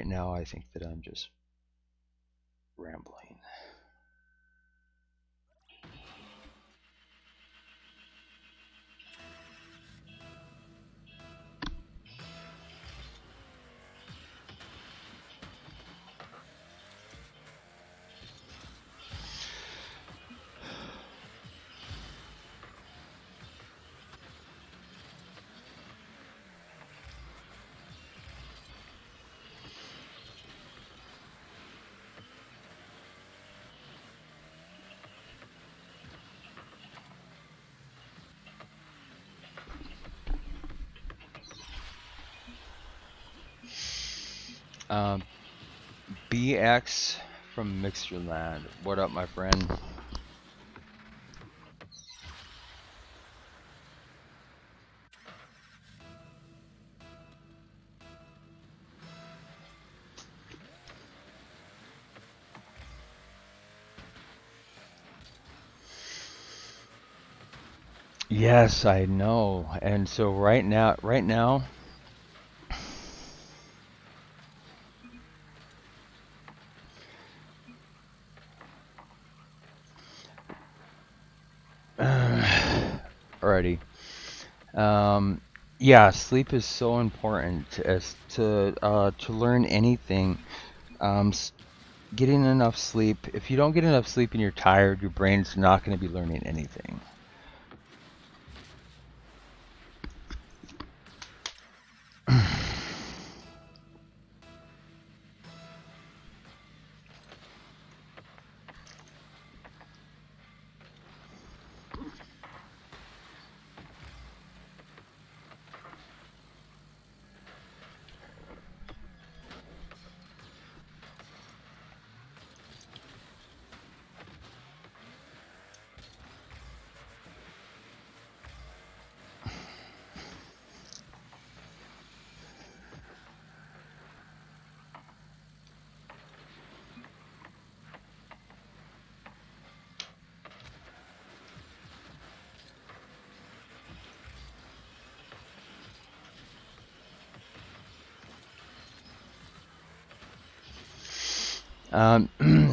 now I think that I'm just rambling. Um, BX from Mixerland. What up, my friend? Yes, I know. And so right now, alrighty. Um, yeah, sleep is so important as to learn anything. Um, s- Getting enough sleep. If you don't get enough sleep and you're tired, your brain's not going to be learning anything.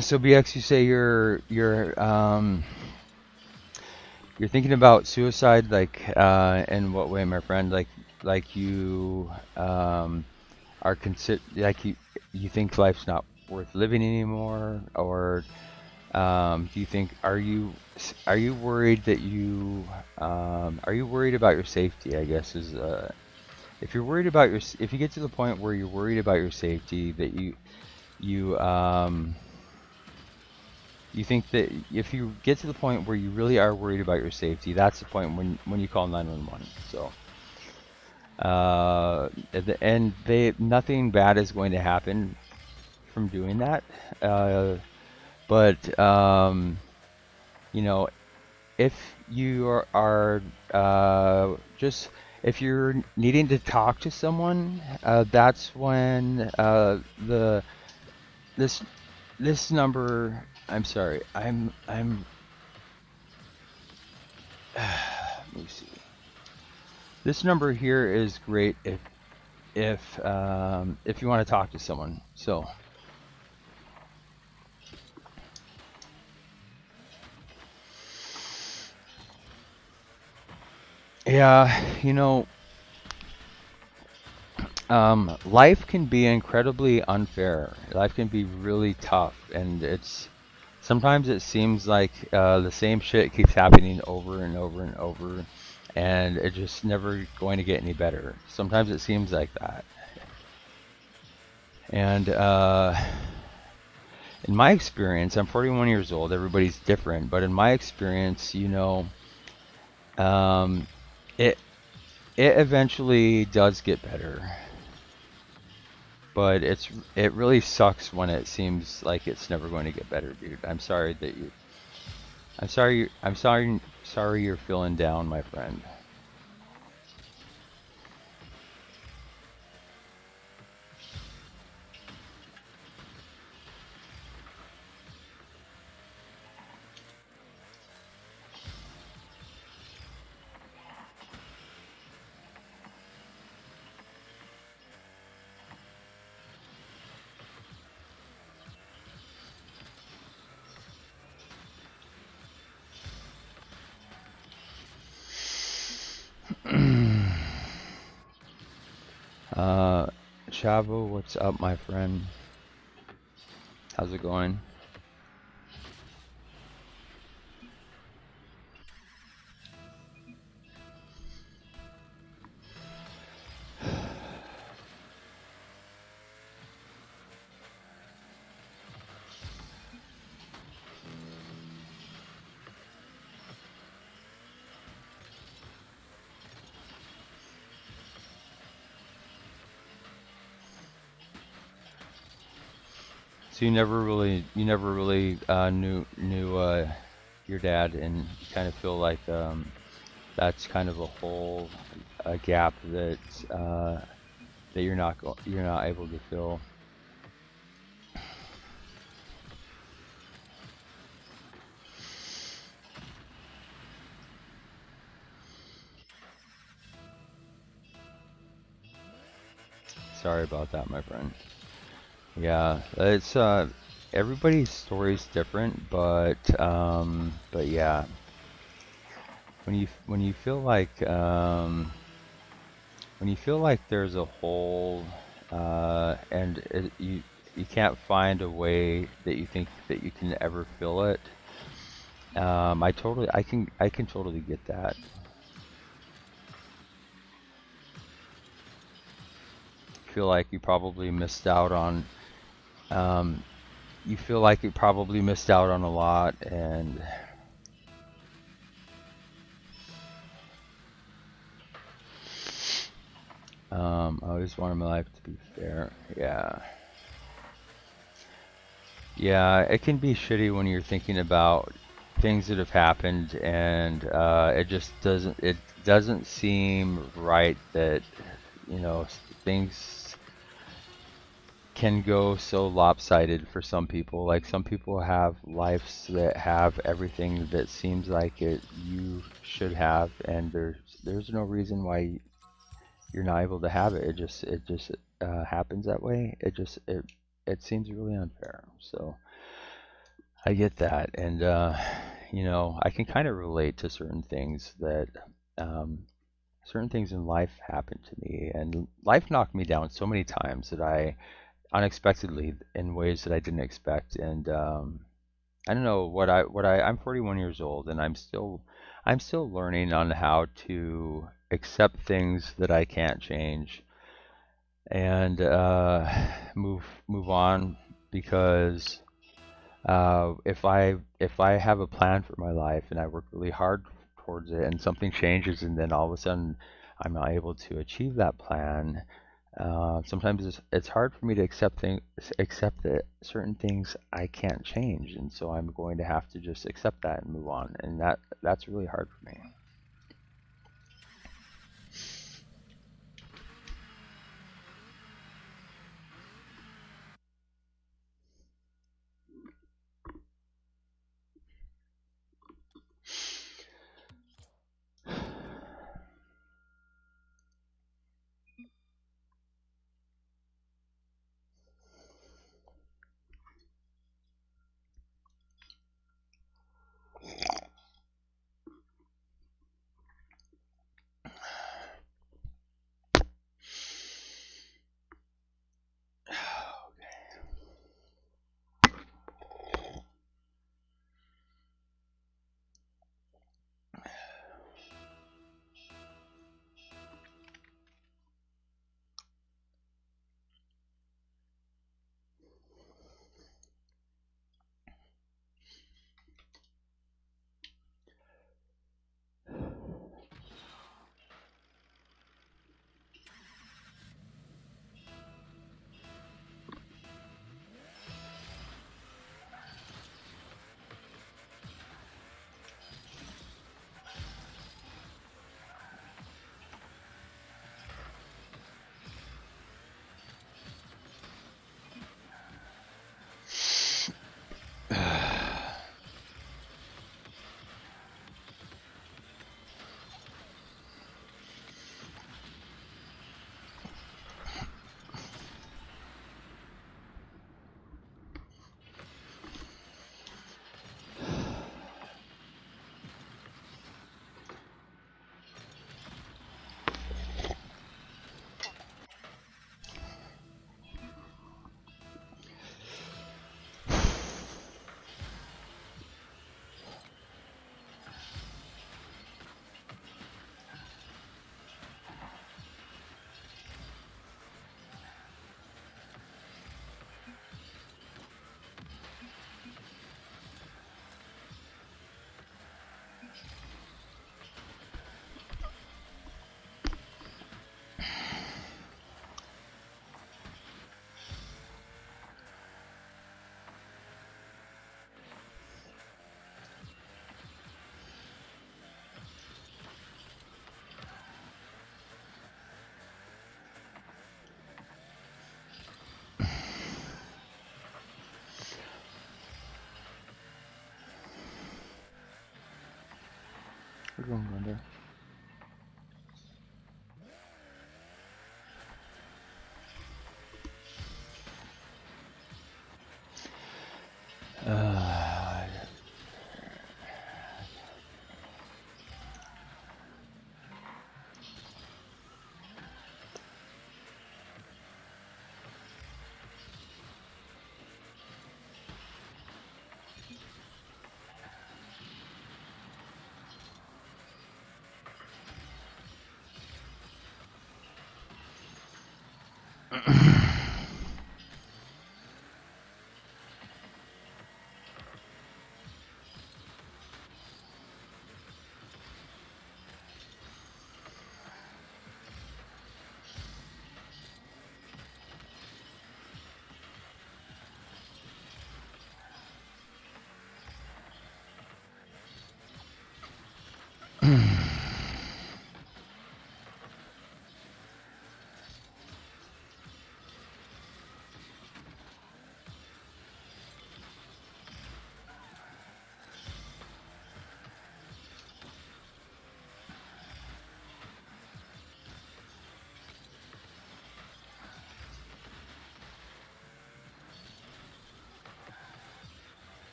So BX, you say you're thinking about suicide, like in what way, my friend? Like you are you think life's not worth living anymore, or do you think are you worried that are you worried about your safety? I guess is if you're worried about if you get to the point where you're worried about your safety, that you you think that if you get to the point where you really are worried about your safety, that's the point when you call 911. So and they nothing bad is going to happen from doing that. Uh, but you know, if you are just if you're needing to talk to someone, that's when the this this number. I'm sorry. Let me see. This number here is great if you want to talk to someone. So yeah, life can be incredibly unfair. Life can be really tough, and it's sometimes it seems like the same shit keeps happening over and over and over, and it's just never going to get any better. Sometimes it seems like that. And in my experience, I'm 41 years old. Everybody's different, but in my experience, um, it it eventually does get better. But it really sucks when it seems like it's never going to get better, dude. I'm sorry you're feeling down, my friend. uh, Chavo, what's up, my friend? How's it going? So you never really knew your dad, and you kind of feel like that's kind of a hole, a gap that you're not able to fill. Sorry about that, my friend. Yeah, it's everybody's story's different, but yeah, when you feel like when you feel like there's a hole and you can't find a way that you think that you can ever fill it. I can totally get that. Feel like you probably missed out on um, you feel like you probably missed out on a lot, and I always wanted my life to be fair. Yeah. Yeah, it can be shitty when you're thinking about things that have happened, and it doesn't seem right that things can go so lopsided for some people. Like some people have lives that have everything that seems like it you should have, and there's no reason why you're not able to have it. It just happens that way. It seems really unfair. So I get that, and I can kind of relate to um, certain things in life happened to me, and life knocked me down so many times that I unexpectedly in ways that I didn't expect, and I don't know I'm 41 years old, and I'm still learning on how to accept things that I can't change and move on because if I have a plan for my life and I work really hard towards it and something changes and then all of a sudden I'm not able to achieve that plan, sometimes it's hard for me to accept that certain things I can't change, and so I'm going to have to just accept that and move on, and that's really hard for me. We're going under.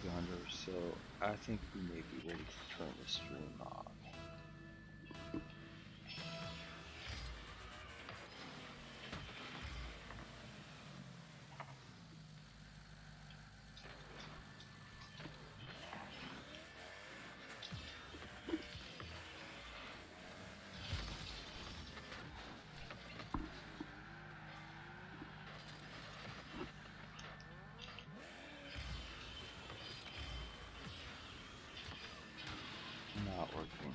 yonder, so I think we may be ready to turn the stream off. Not working.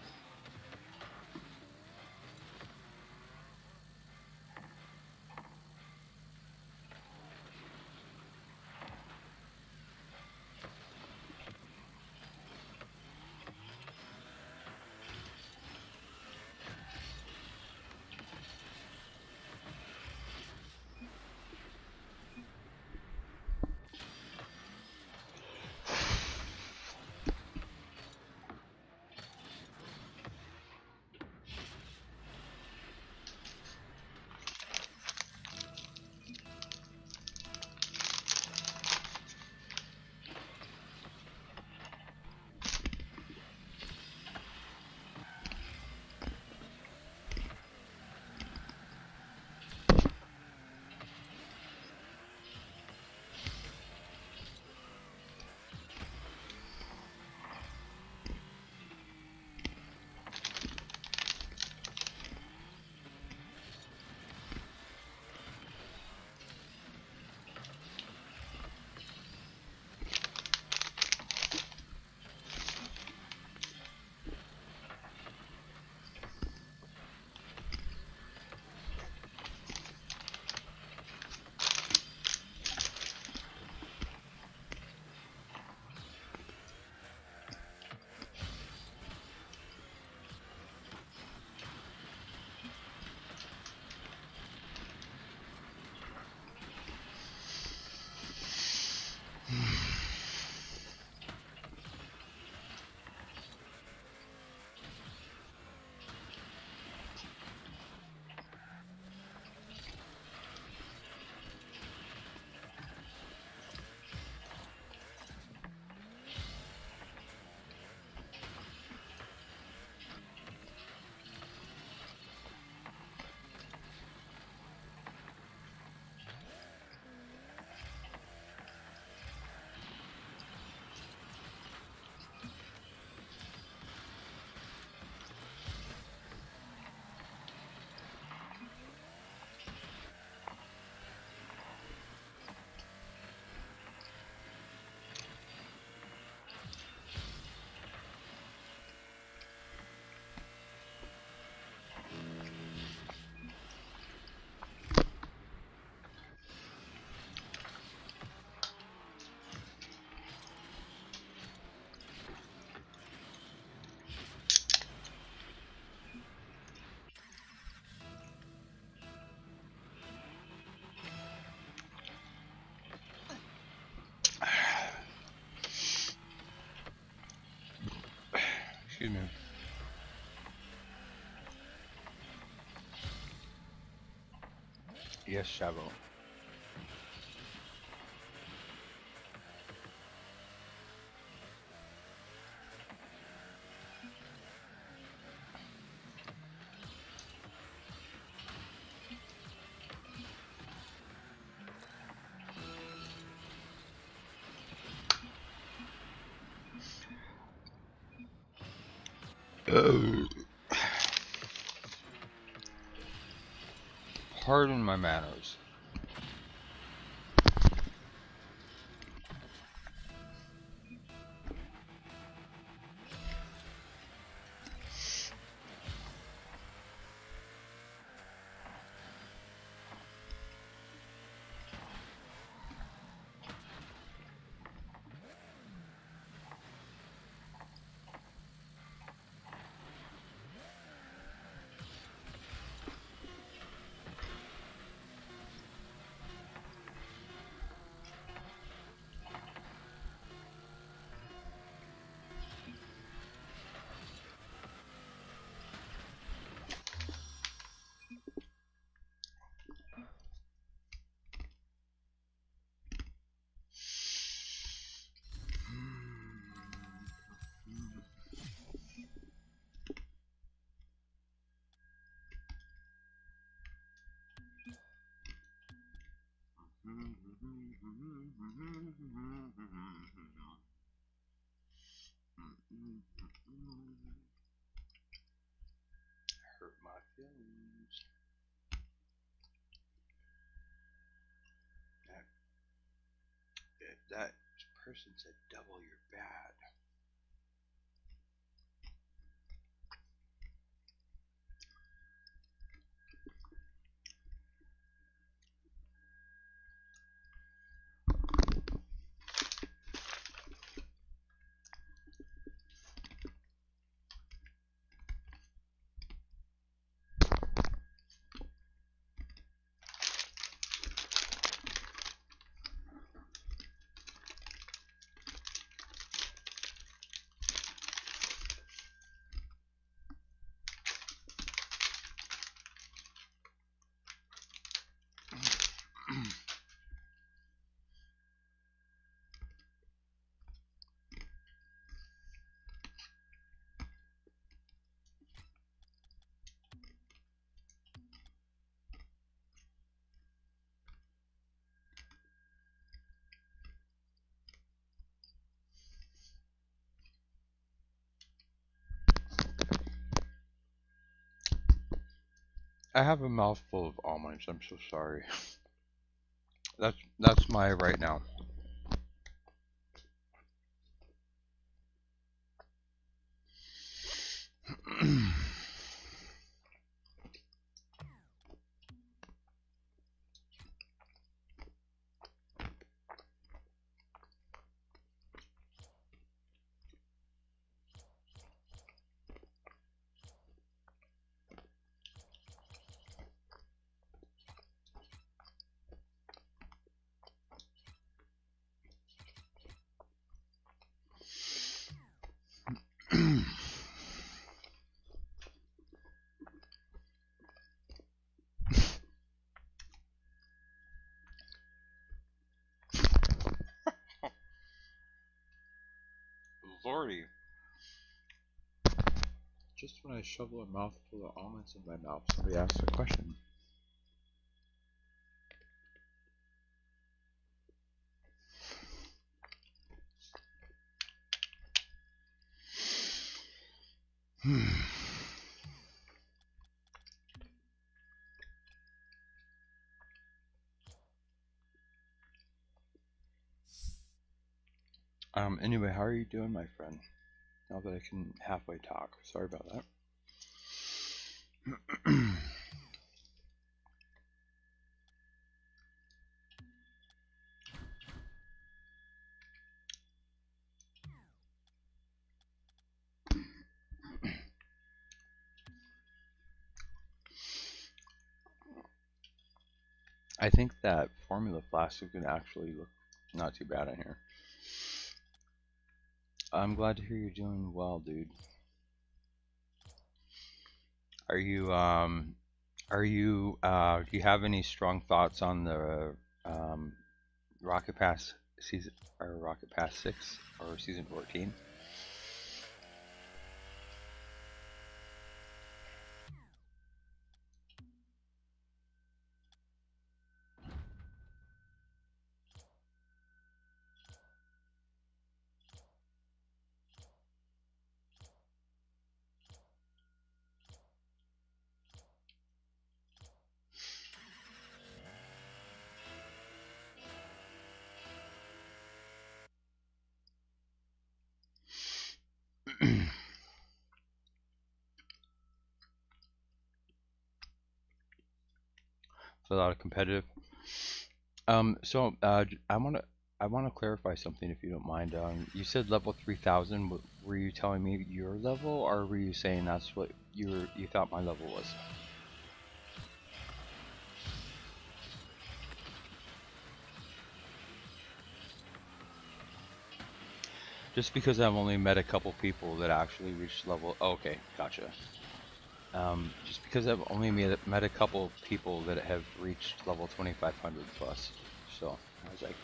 Excuse me. Yes, Shavo. Oh. Pardon my manners. Jones. That person said double your bad. I have a mouthful of almonds. I'm so sorry. That's my right now. Lordy. Just when I shovel a mouthful of almonds in my mouth, somebody asks a question. Anyway, how are you doing, my friend? Now that I can halfway talk. Sorry about that. I think that formula flask is going to actually look not too bad in here. I'm glad to hear you're doing well, dude. Do you have any strong thoughts on the Rocket Pass season, or Rocket Pass 6 or season 14? So a lot of competitive. So I wanna clarify something if you don't mind. You said level 3000. Were you telling me your level, or were you saying that's what you thought my level was? Just because I've only met a couple people that actually reached level. Oh, okay, gotcha. Just because I've only met a couple people that have reached level 2500 plus. So I was like,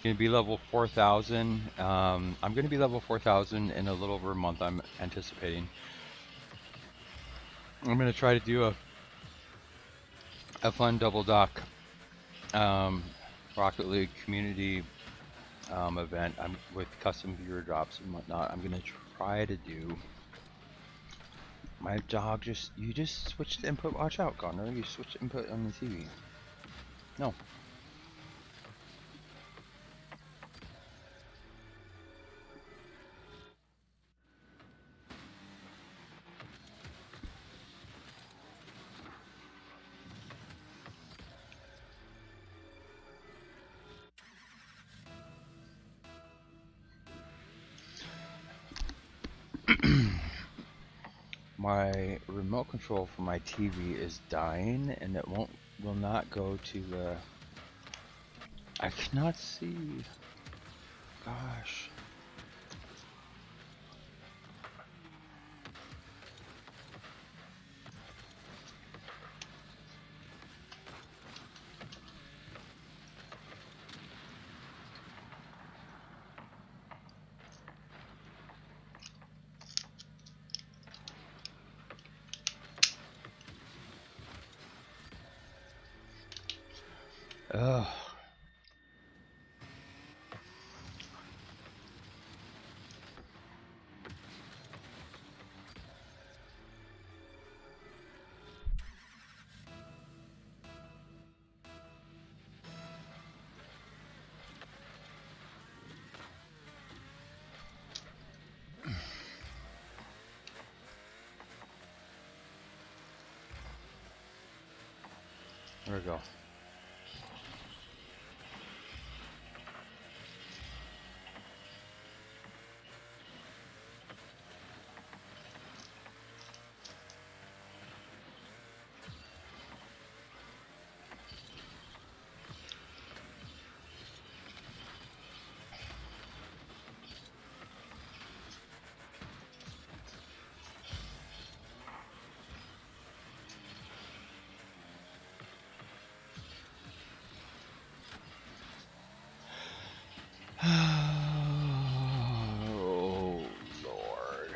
gonna be level 4000. I'm gonna be level 4000 in a little over a month. I'm anticipating. I'm gonna try to do a fun double dock Rocket League community event. I'm with custom viewer drops and whatnot. I'm gonna try to do. My dog just you just switched input. Watch out, Connor. You switched input on the TV. No. My remote control for my TV is dying, and it will not go to the. I cannot see. Gosh. Ugh. There we go. Oh Lord.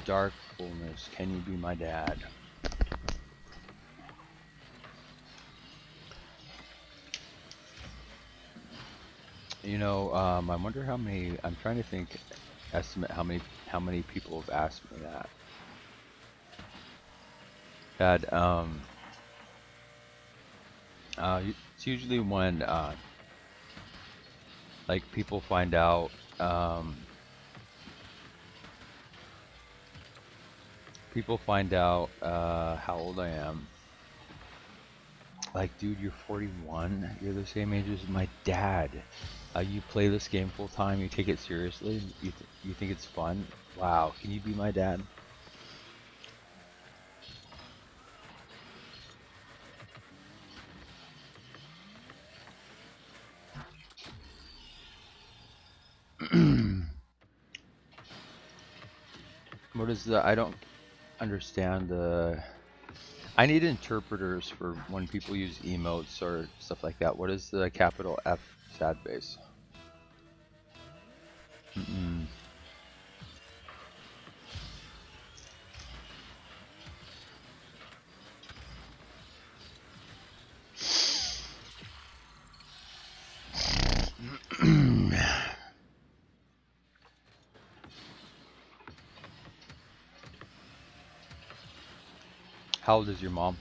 Darkfulness, can you be my dad? I wonder how many. I'm trying to estimate how many people have asked me that. That it's usually when like people find out um, how old I am. Like, dude, you're 41. You're the same age as my dad. You play this game full time. You take it seriously. You think it's fun? Wow. Can you be my dad? What is the? I don't understand the. I need interpreters for when people use emotes or stuff like that. What is the capital F sad face? Mm-mm. How old is your mom?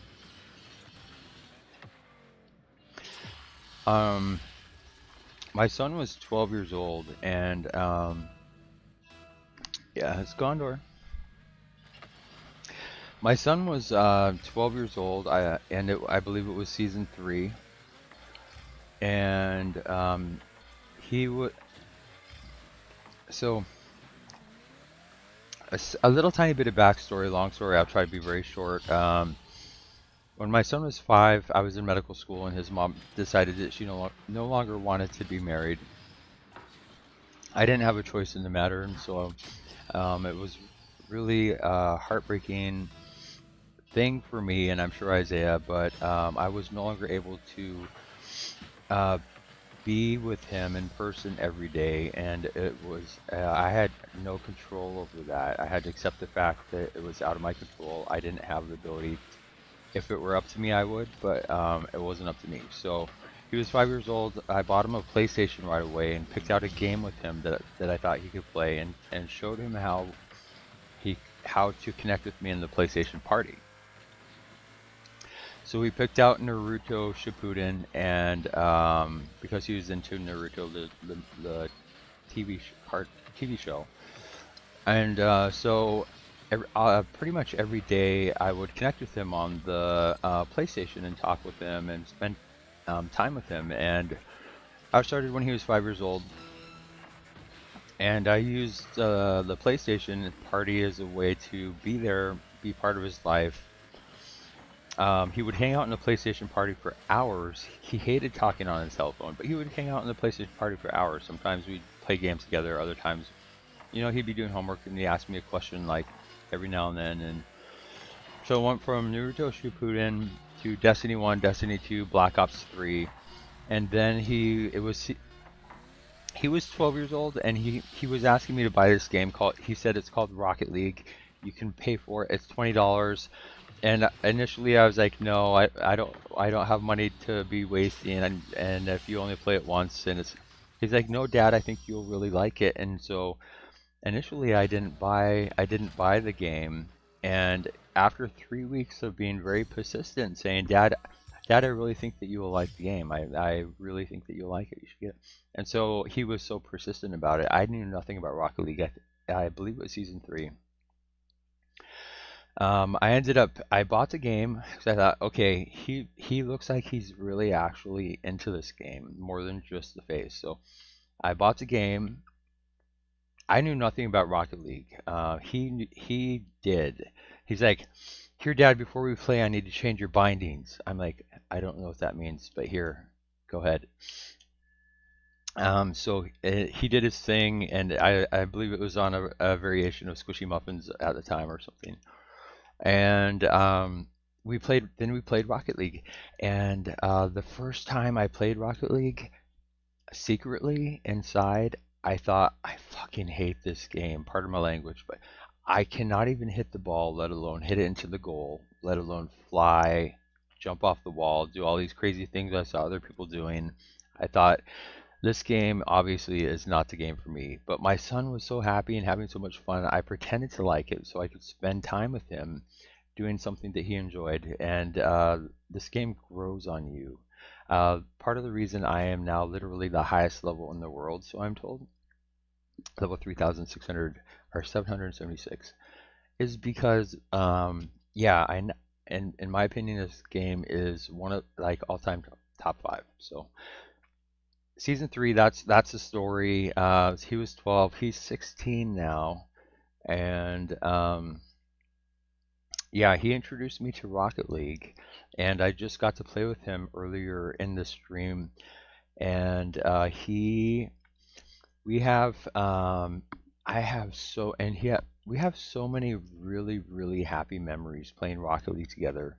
Um, my son was 12 years old, and yeah, it's Gondor. My son was 12 years old, I believe it was season 3, and he would. So a little tiny bit of backstory, long story. I'll try to be very short. When my son was 5, I was in medical school, and his mom decided that she no longer wanted to be married. I didn't have a choice in the matter, and so it was really a heartbreaking thing for me, and I'm sure Isaiah, but I was no longer able to uh, be with him in person every day, and it was I had no control over that. I had to accept the fact that it was out of my control. I didn't have the ability. If it were up to me, I would, but it wasn't up to me. So He was 5 years old. I bought him a PlayStation right away and picked out a game with him that I thought he could play, and showed him he how to connect with me in the PlayStation party. So we picked out Naruto Shippuden, and because he was into Naruto, the TV show, and so pretty much every day I would connect with him on the PlayStation and talk with him and spend time with him. And I started when he was 5 years old, and I used the PlayStation party as a way to be there, be part of his life. He would hang out in the PlayStation party for hours. He hated talking on his cell phone, but he would hang out in the PlayStation party for hours. Sometimes we'd play games together. Other times, he'd be doing homework and he asked me a question like every now and then. And so I went from Naruto Shippuden to Destiny 1, Destiny 2, Black Ops 3, and then he was 12 years old, and he was asking me to buy this game he said it's called Rocket League. You can pay for it. It's $20. And initially I was like, no, I don't have money to be wasting, and if you only play it once, and he's like, no, Dad, I think you'll really like it. And so initially I didn't buy the game, and after 3 weeks of being very persistent, saying, Dad, I really think that you will like the game. I really think that you'll like it. You should get it. And so he was so persistent about it. I knew nothing about Rocket League. I believe it was season 3. I bought the game because I thought, okay, he looks like he's really actually into this game more than just the face. So I bought the game. I knew nothing about Rocket League. He did. He's like, here, Dad, before we play, I need to change your bindings. I'm like, I don't know what that means, but here, go ahead. So he did his thing, and I believe it was on a variation of Squishy Muffins at the time or something. And we played Rocket League, and the first time I played Rocket League, secretly inside, I thought, I fucking hate this game. Pardon my language, but I cannot even hit the ball, let alone hit it into the goal, let alone fly, jump off the wall, do all these crazy things I saw other people doing. I thought, this game obviously is not the game for me, but my son was so happy and having so much fun, I pretended to like it so I could spend time with him doing something that he enjoyed. And this game grows on you. Part of the reason I am now literally the highest level in the world, so I'm told, level 3,600 or 776, is because, yeah, and in my opinion, this game is one of like all-time top 5. So season 3, that's the story. He was 12, he's 16 now, and yeah, he introduced me to Rocket League, and I just got to play with him earlier in the stream, and we have, I have so, and we have so many really, really happy memories playing Rocket League together.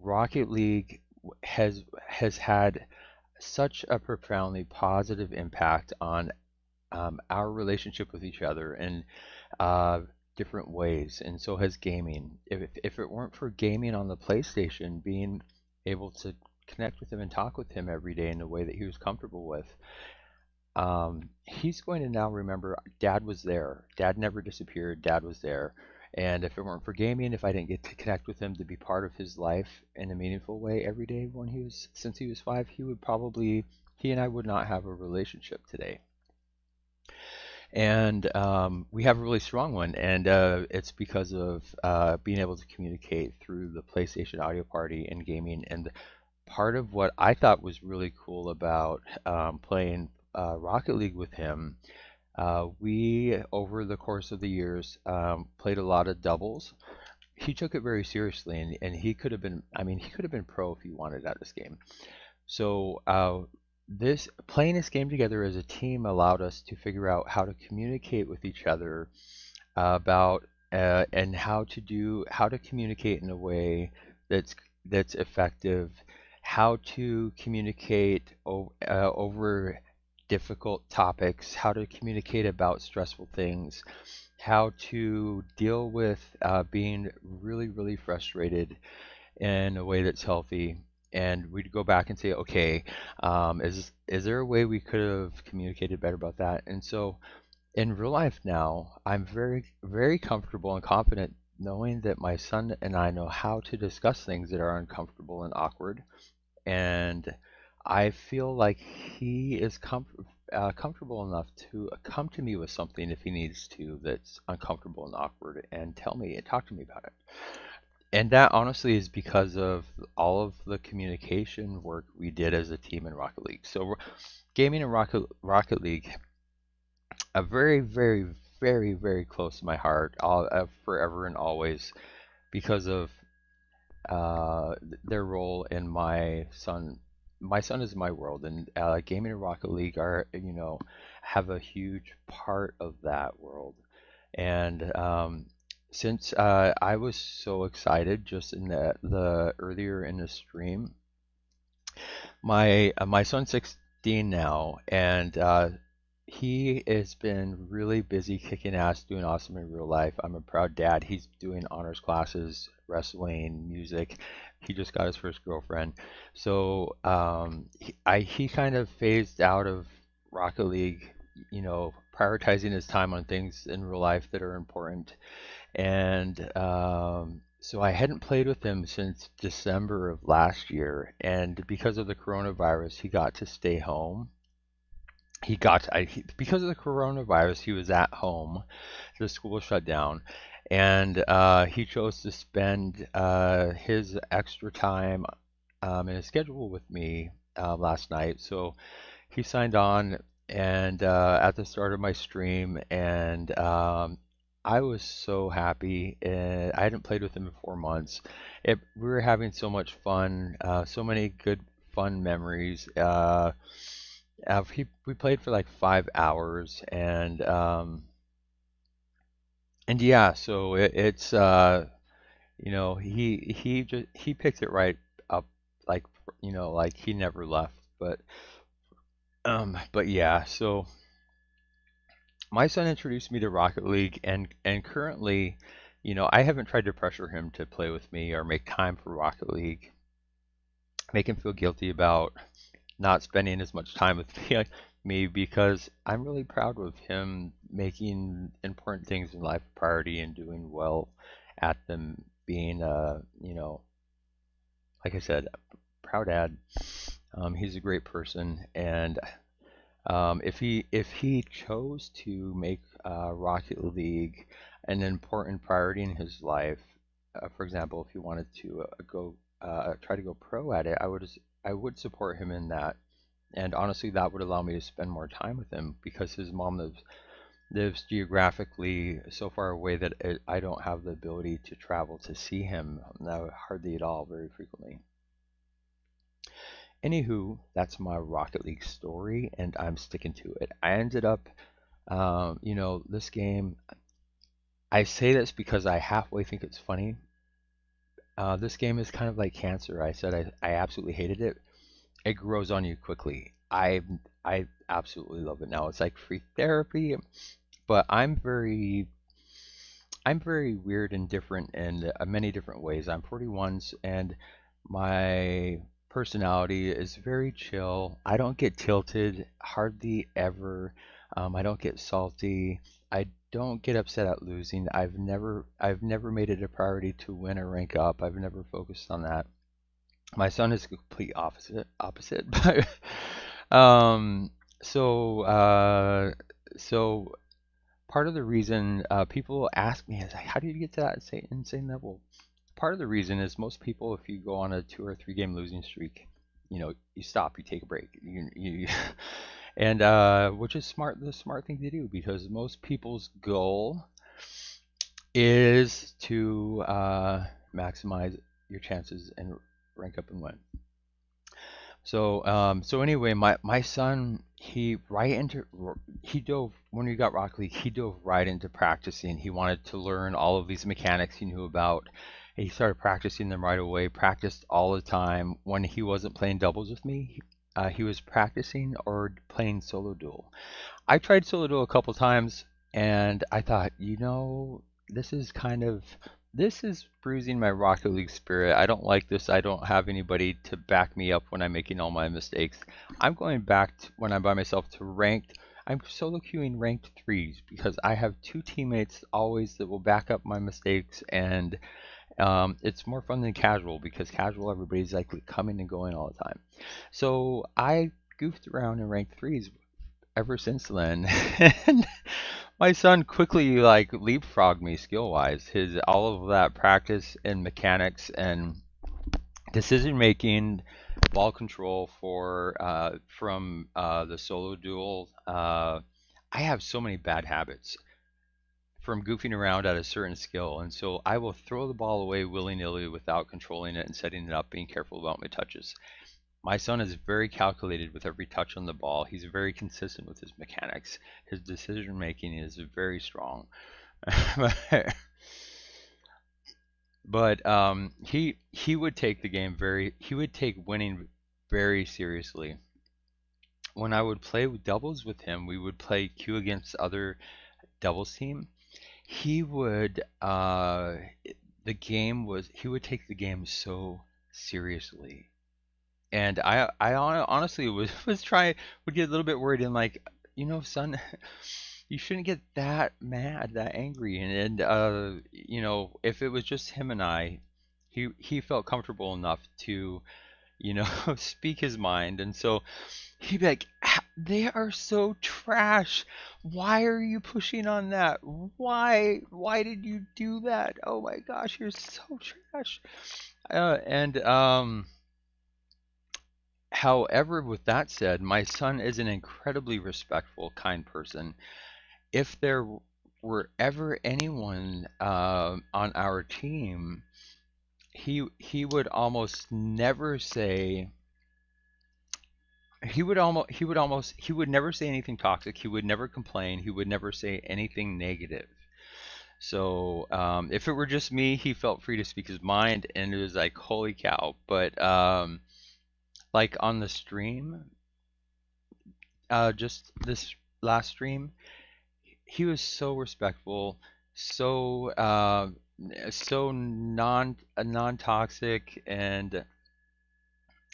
Rocket League has had such a profoundly positive impact on our relationship with each other in uh, different ways, and so has gaming. If it weren't for gaming on the PlayStation, being able to connect with him and talk with him every day in a way that he was comfortable with, he's going to now remember Dad was there. Dad never disappeared. Dad was there. And if it weren't for gaming, if I didn't get to connect with him to be part of his life in a meaningful way every day since he was 5, he and I would not have a relationship today. And we have a really strong one, and it's because of being able to communicate through the PlayStation Audio Party and gaming. And part of what I thought was really cool about playing Rocket League with him, we, over the course of the years, played a lot of doubles. He took it very seriously, and he could have been, I mean, he could have been pro if he wanted at this game. So this playing this game together as a team allowed us to figure out how to communicate with each other about and how to communicate in a way that's effective, how to communicate over difficult topics, how to communicate about stressful things, how to deal with being really, really frustrated in a way that's healthy. and we'd go back and say, okay, is there a way we could have communicated better about that? And so in real life now, I'm very, very comfortable and confident knowing that my son and I know how to discuss things that are uncomfortable and awkward. And I feel like he is comfortable enough to come to me with something if he needs to that's uncomfortable and awkward and tell me and talk to me about it. And that honestly is because of all of the communication work we did as a team in Rocket League. So gaming in Rocket League, a very, very, very, very close to my heart, forever and always, because of their role in my son. My son is my world, and gaming in Rocket League are, have a huge part of that world. And since I was so excited just in the earlier in the stream, my son's 16 now, and he has been really busy kicking ass, doing awesome in real life. I'm a proud dad. He's doing honors classes, wrestling, music. He just got his first girlfriend. So he kind of phased out of Rocket League, prioritizing his time on things in real life that are important. And so I hadn't played with him since December of last year. And because of the coronavirus, he got to stay home. Because of the coronavirus, he was at home. The school was shut down, and he chose to spend his extra time in his schedule with me last night. So he signed on and at the start of my stream, and I was so happy. I hadn't played with him in 4 months. We were having so much fun, so many good fun memories. We played for like 5 hours, and yeah, so it's he picked it right up, like like he never left. But yeah, so my son introduced me to Rocket League, and currently, I haven't tried to pressure him to play with me or make time for Rocket League, make him feel guilty about not spending as much time with me, because I'm really proud of him making important things in life a priority and doing well at them, being like I said, a proud dad. He's a great person, and if he chose to make Rocket League an important priority in his life, for example, if he wanted to go try to go pro at it, I would support him in that. And honestly, that would allow me to spend more time with him because his mom lives geographically so far away that I don't have the ability to travel to see him, hardly at all, very frequently. Anywho, that's my Rocket League story, and I'm sticking to it. I ended up, this game. I say this because I halfway think it's funny. This game is kind of like cancer. I said I absolutely hated it. It grows on you quickly. I absolutely love it now. It's like free therapy, but I'm very weird and different in many different ways. I'm 41, and my personality is very chill. I don't get tilted hardly ever. I don't get salty. I don't get upset at losing. I've never made it a priority to win or rank up. I've never focused on that. My son is the complete opposite. But um, so so part of the reason people ask me is like, how do you get to that insane level? Part of the reason is most people, if you go on a 2 or 3 game losing streak, you stop, you take a break, and which is the smart thing to do, because most people's goal is to maximize your chances and rank up and win. So anyway, my son, he dove when we got Rocket League. He dove right into practicing. He wanted to learn all of these mechanics he knew about. He started practicing them right away. Practiced all the time. When he wasn't playing doubles with me, he was practicing or playing solo duel. I tried solo duel a couple times, and I thought, this is kind of this is bruising my Rocket League spirit. I don't like this. I don't have anybody to back me up when I'm making all my mistakes. I'm going back to, when I'm by myself, to ranked. I'm solo queuing ranked threes because I have two teammates always that will back up my mistakes, and it's more fun than casual because casual everybody's like coming and going all the time. So I goofed around in ranked threes ever since then. And my son quickly like leapfrogged me skill wise. His all of that practice and mechanics and decision making, ball control for from the solo duel. I have so many bad habits from goofing around at a certain skill, and so I will throw the ball away willy nilly without controlling it and setting it up, being careful about my touches. My son is very calculated with every touch on the ball. He's very consistent with his mechanics. His decision making is very strong. But he would take the game very he would take winning very seriously. When I would play with doubles with him, we would play Q against other doubles team. He would the game was he would take the game so seriously. And honestly was trying would get a little bit worried and like, son, you shouldn't get that mad, that angry. And if it was just him and I, he felt comfortable enough to, speak his mind. And so he'd be like, They are so trash. Why are you pushing on that? Why did you do that? Oh my gosh, you're so trash." And However, with that said, my son is an incredibly respectful, kind person. If there were ever anyone on our team, he would almost never say he would never say anything toxic. He would never complain. He would never say anything negative. So if it were just me, he felt free to speak his mind, and it was like, holy cow. But like on the stream, just this last stream, he was so respectful, so so non toxic, and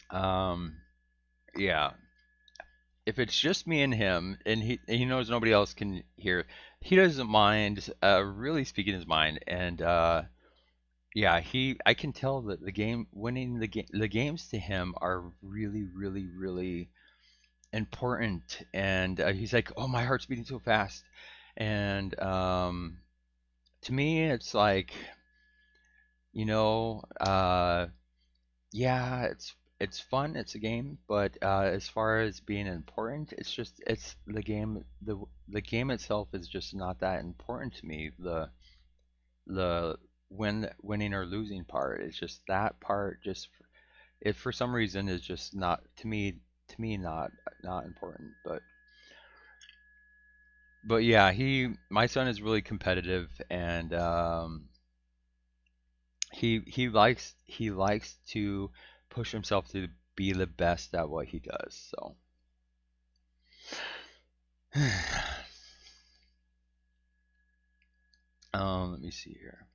um, yeah. If it's just me and him, and he knows nobody else can hear, he doesn't mind really speaking his mind, and yeah, he I can tell that the games to him are really really really important, and he's like, oh, my heart's beating so fast, and to me it's like, you know uh yeah, it's fun, it's a game, but as far as being important, it's the game itself is just not that important to me. The winning or losing part is just that part, just it for some reason is just not to me not important. But yeah, he my son is really competitive, and he likes to push himself to be the best at what he does. So let me see here.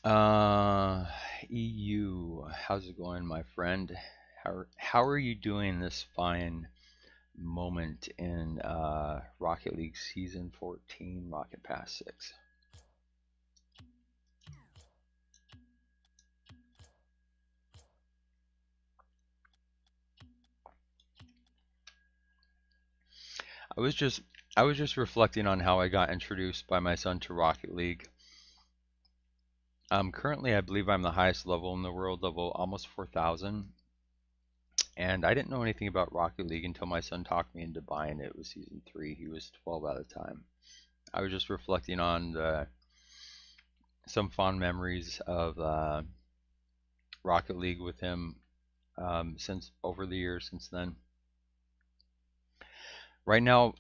Uh, EU, how's it going, my friend? How are you doing this fine moment in Rocket League Season 14, Rocket Pass 6? I was just I was just reflecting on how I got introduced by my son to Rocket League. Currently, I believe I'm the highest level in the world, level almost 4,000. And I didn't know anything about Rocket League until my son talked me into buying it. It was Season 3. He was 12 at the time. I was just reflecting on some fond memories of Rocket League with him since over the years since then. Right now,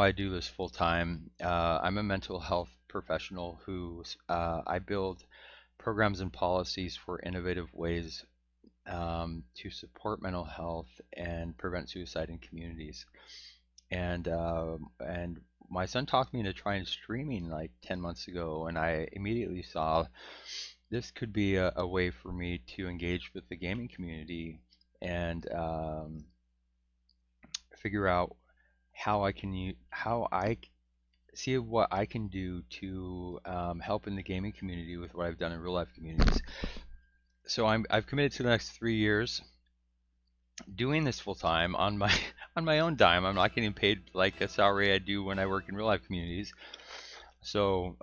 I do this full time. I'm a mental health professional who I build programs and policies for innovative ways to support mental health and prevent suicide in communities. And my son talked me into trying streaming like 10 months ago, and I immediately saw this could be a way for me to engage with the gaming community and figure out how I can how see what I can do to help in the gaming community with what I've done in real life communities. So I've committed to the next 3 years doing this full time on my on my own dime. I'm not getting paid like a salary I do when I work in real life communities. So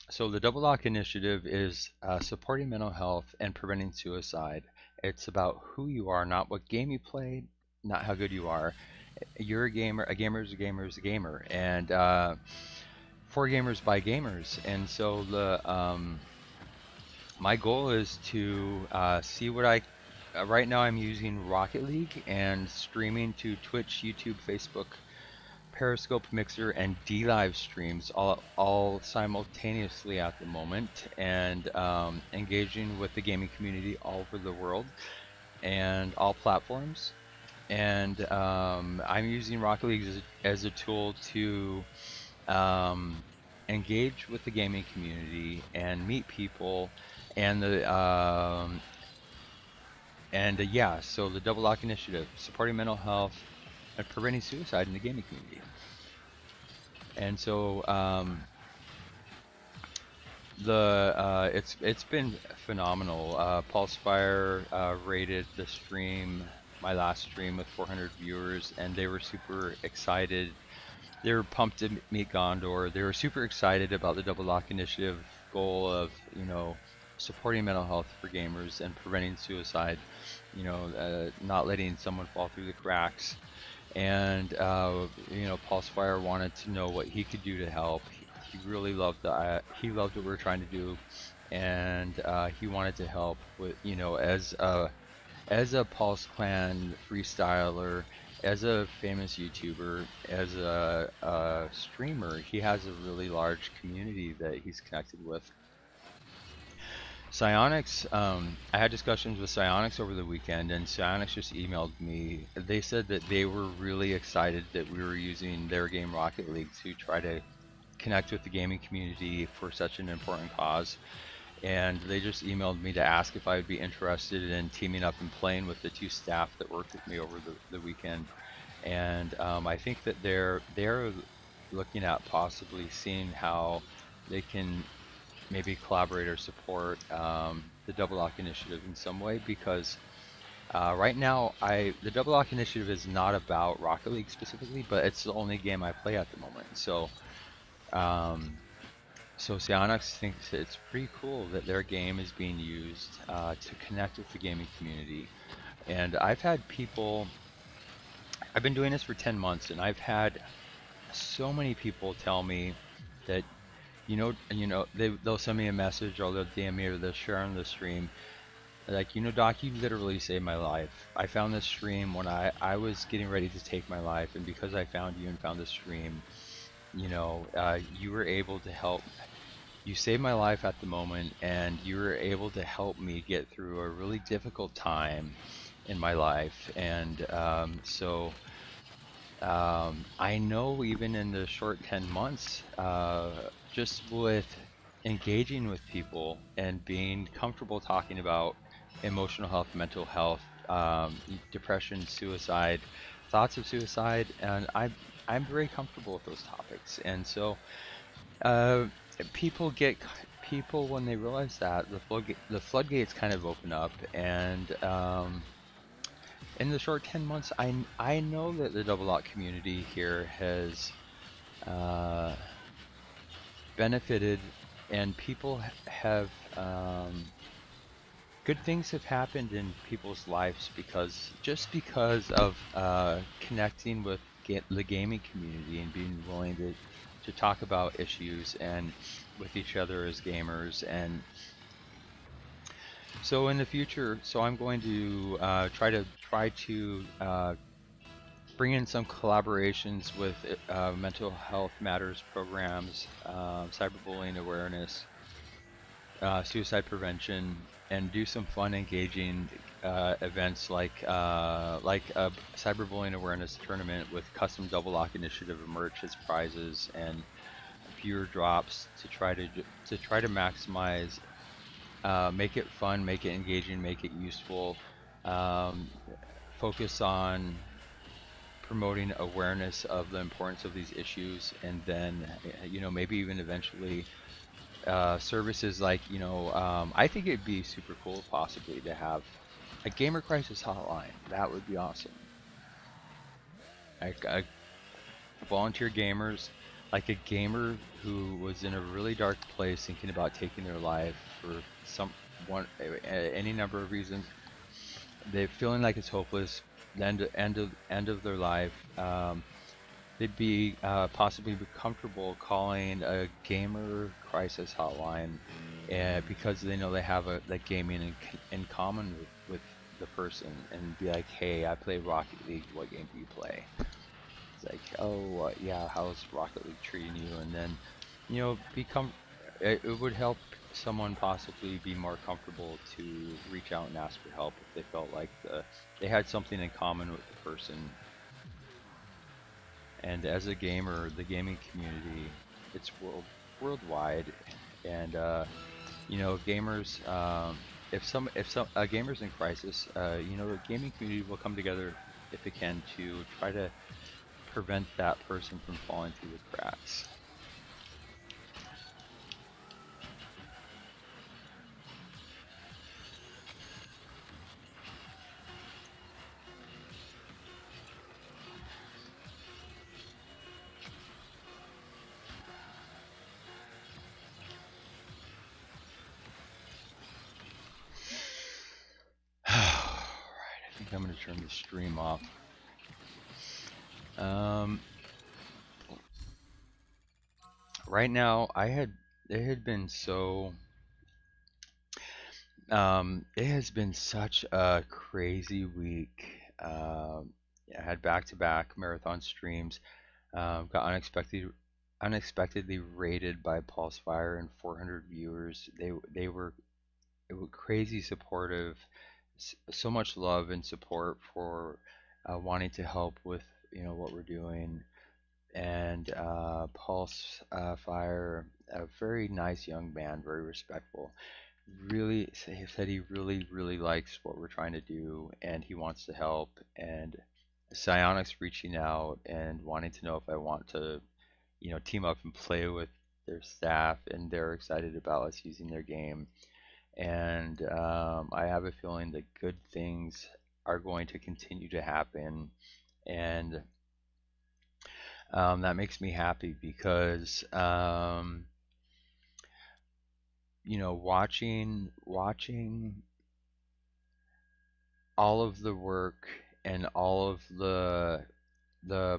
so the Double Lock Initiative is supporting mental health and preventing suicide. It's about who you are, not what game you play, not how good you are. You're a gamer. A gamer is a gamer is a gamer, and for gamers by gamers. And so the my goal is to see what I. Right now, I'm using Rocket League and streaming to Twitch, YouTube, Facebook, Periscope, Mixer, and DLive streams all simultaneously at the moment, and engaging with the gaming community all over the world and all platforms. And I'm using Rocket League as a tool to um, engage with the gaming community and meet people, and the yeah, so the Double Lock Initiative, supporting mental health and preventing suicide in the gaming community. And so it's been phenomenal. Pulsefire rated the stream, my last stream, with 400 viewers, and they were super excited. They were pumped to meet Gondor. They were super excited about the Double Lock Initiative goal of, supporting mental health for gamers and preventing suicide, not letting someone fall through the cracks. And Pulsefire wanted to know what he could do to help. He really loved he loved what we were trying to do, and he wanted to help with, as a Pulse Clan freestyler, as a famous YouTuber, as a streamer. He has a really large community that he's connected with. Psyonix, I had discussions with Psyonix over the weekend, and Psyonix just emailed me. They said that they were really excited that we were using their game Rocket League to try to connect with the gaming community for such an important cause. And they just emailed me to ask if I would be interested in teaming up and playing with the two staff that worked with me over the weekend. And I think that they're looking at possibly seeing how they can maybe collaborate or support the Double Lock Initiative in some way, because right now the Double Lock Initiative is not about Rocket League specifically, but it's the only game I play at the moment. So so Psyonix thinks it's pretty cool that their game is being used to connect with the gaming community. And I've been doing this for 10 months, and I've had so many people tell me that they'll send me a message, or they'll DM me, or they'll share on the stream, like, Doc, you literally saved my life. I found this stream when I was getting ready to take my life, and because I found you and found this stream, you were able to help. You saved my life at the moment, and you were able to help me get through a really difficult time in my life. And I know even in the short 10 months, just with engaging with people and being comfortable talking about emotional health, mental health, depression, suicide, thoughts of suicide, and I'm very comfortable with those topics. And so uh, people, when they realize that, the floodgates kind of open up. And in the short 10 months, I know that the Double Lock community here has benefited, and people have good things have happened in people's lives because of connecting with the gaming community and being willing to talk about issues and with each other as gamers. And so in the future, I'm going to try to bring in some collaborations with mental health matters programs, cyberbullying awareness, suicide prevention, and do some fun, engaging events like a cyberbullying awareness tournament with custom double lock initiative merch as prizes and fewer drops to try to maximize, make it fun, make it engaging, make it useful. Um, Focus on promoting awareness of the importance of these issues, and then maybe even eventually services like I think it'd be super cool possibly to have a gamer crisis hotline. That would be awesome. Like volunteer gamers, like a gamer who was in a really dark place thinking about taking their life for some one any number of reasons. They're feeling like it's hopeless, the end of their life. They'd be possibly be comfortable calling a gamer crisis hotline, because they know they have that gaming in common with the person, and be like, hey, I play Rocket League. What game do you play? It's like, oh, yeah, how's Rocket League treating you? And then, become. It would help someone possibly be more comfortable to reach out and ask for help if they felt like they had something in common with the person. And as a gamer, the gaming community, it's worldwide, and gamers. If some gamers in crisis, the gaming community will come together if it can to try to prevent that person from falling through the cracks. Alright, I think I'm gonna turn the stream off. Um, right now, it had been so it has been such a crazy week. I had back-to-back marathon streams. Got unexpectedly rated by Pulsefire and 400 viewers. They were crazy supportive. So much love and support for wanting to help with what we're doing. And Pulse Fire, a very nice young man, very respectful, really he said he really likes what we're trying to do and he wants to help. And Psyonix reaching out and wanting to know if I want to team up and play with their staff, and they're excited about us using their game. And I have a feeling that good things are going to continue to happen. And that makes me happy because watching all of the work and all of the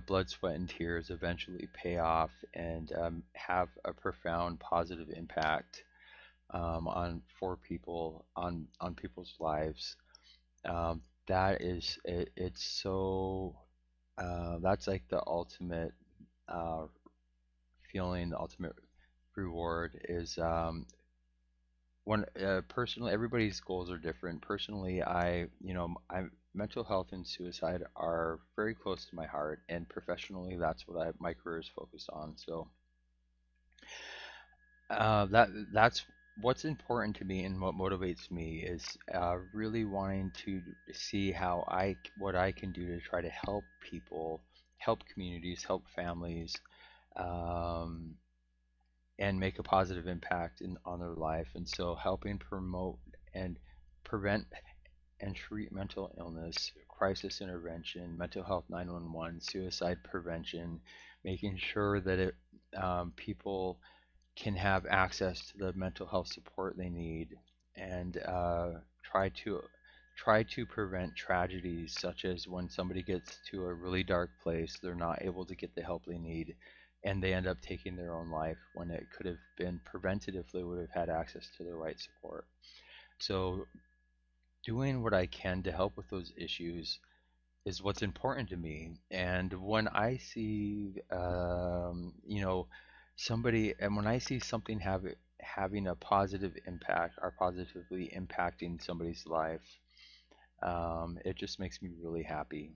blood, sweat, and tears eventually pay off and have a profound positive impact on for people on people's lives. That is it, it's so that's like the ultimate uh, feeling, the ultimate reward is one personally. Everybody's goals are different. Personally, I mental health and suicide are very close to my heart, and professionally, that's what my career is focused on. So that's what's important to me, and what motivates me is really wanting to see what I can do to try to help people, help communities, help families, um, and make a positive impact on their life. And so helping promote and prevent and treat mental illness, crisis intervention, mental health 911, suicide prevention, making sure that people can have access to the mental health support they need, and try to prevent tragedies such as when somebody gets to a really dark place, they're not able to get the help they need, and they end up taking their own life when it could have been prevented if they would have had access to the right support. So doing what I can to help with those issues is what's important to me. And when I see somebody, and when I see something having a positive impact, are positively impacting somebody's life, it just makes me really happy.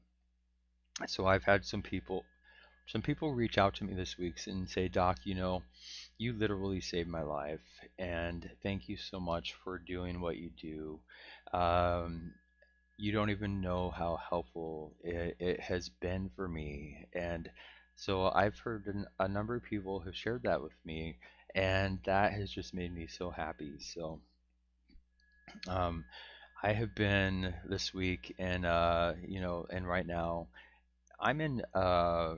So I've had some people reach out to me this week and say, Doc, you literally saved my life, and thank you so much for doing what you do. Um, you don't even know how helpful it has been for me. And so I've heard a number of people have shared that with me, and that has just made me so happy. So um, I have been this week, and and right now I'm in a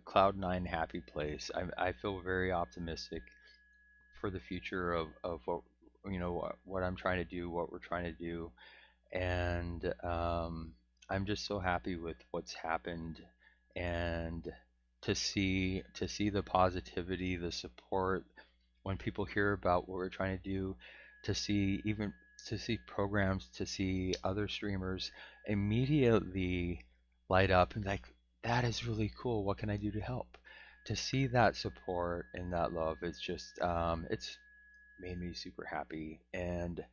cloud nine happy place. I feel very optimistic for the future of what what I'm trying to do, what we're trying to do, and I'm just so happy with what's happened, and to see the positivity, the support when people hear about what we're trying to do, to see even to see programs, to see other streamers immediately light up and like, that is really cool. What can I do to help? To see that support and that love, it's made me super happy. And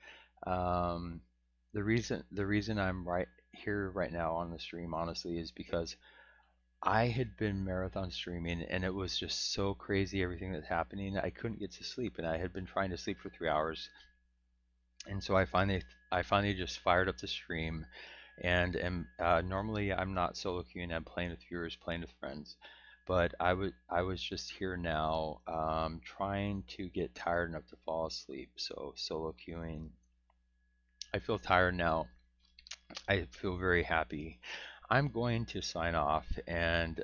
um, the reason I'm right here right now on the stream, honestly, is because I had been marathon streaming and it was just so crazy everything that's happening. I couldn't get to sleep, and I had been trying to sleep for 3 hours. And so I finally just fired up the stream, and normally I'm not solo queuing. I'm playing with viewers, playing with friends, but I was just here now, trying to get tired enough to fall asleep. So solo queuing. I feel tired now. I feel very happy. I'm going to sign off, and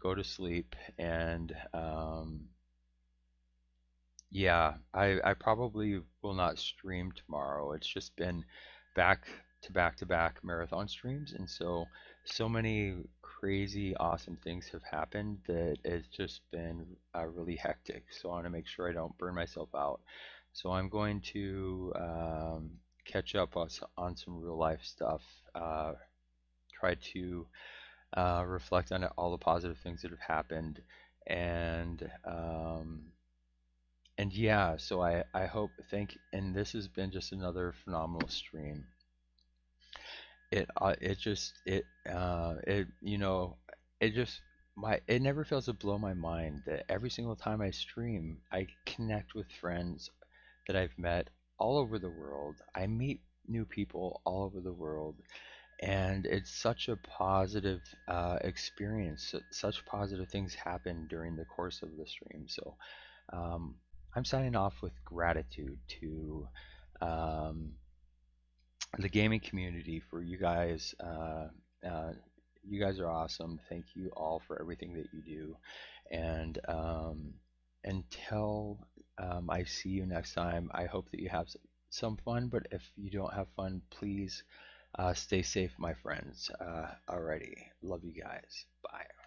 go to sleep. And yeah, I probably will not stream tomorrow. It's just been back to back to back marathon streams, and so many crazy awesome things have happened that it's just been really hectic. So I want to make sure I don't burn myself out. So I'm going to catch up on some real life stuff. Try to reflect on all the positive things that have happened, and yeah, so I hope thank and this has been just another phenomenal stream. It just it never fails to blow my mind that every single time I stream, I connect with friends that I've met all over the world. I meet new people all over the world, and it's such a positive experience. Such positive things happen during the course of the stream. So um, I'm signing off with gratitude to um, the gaming community for you guys. You guys are awesome. Thank you all for everything that you do. And until I see you next time, I hope that you have some fun. But if you don't have fun, please stay safe, my friends. Alrighty. Love you guys. Bye.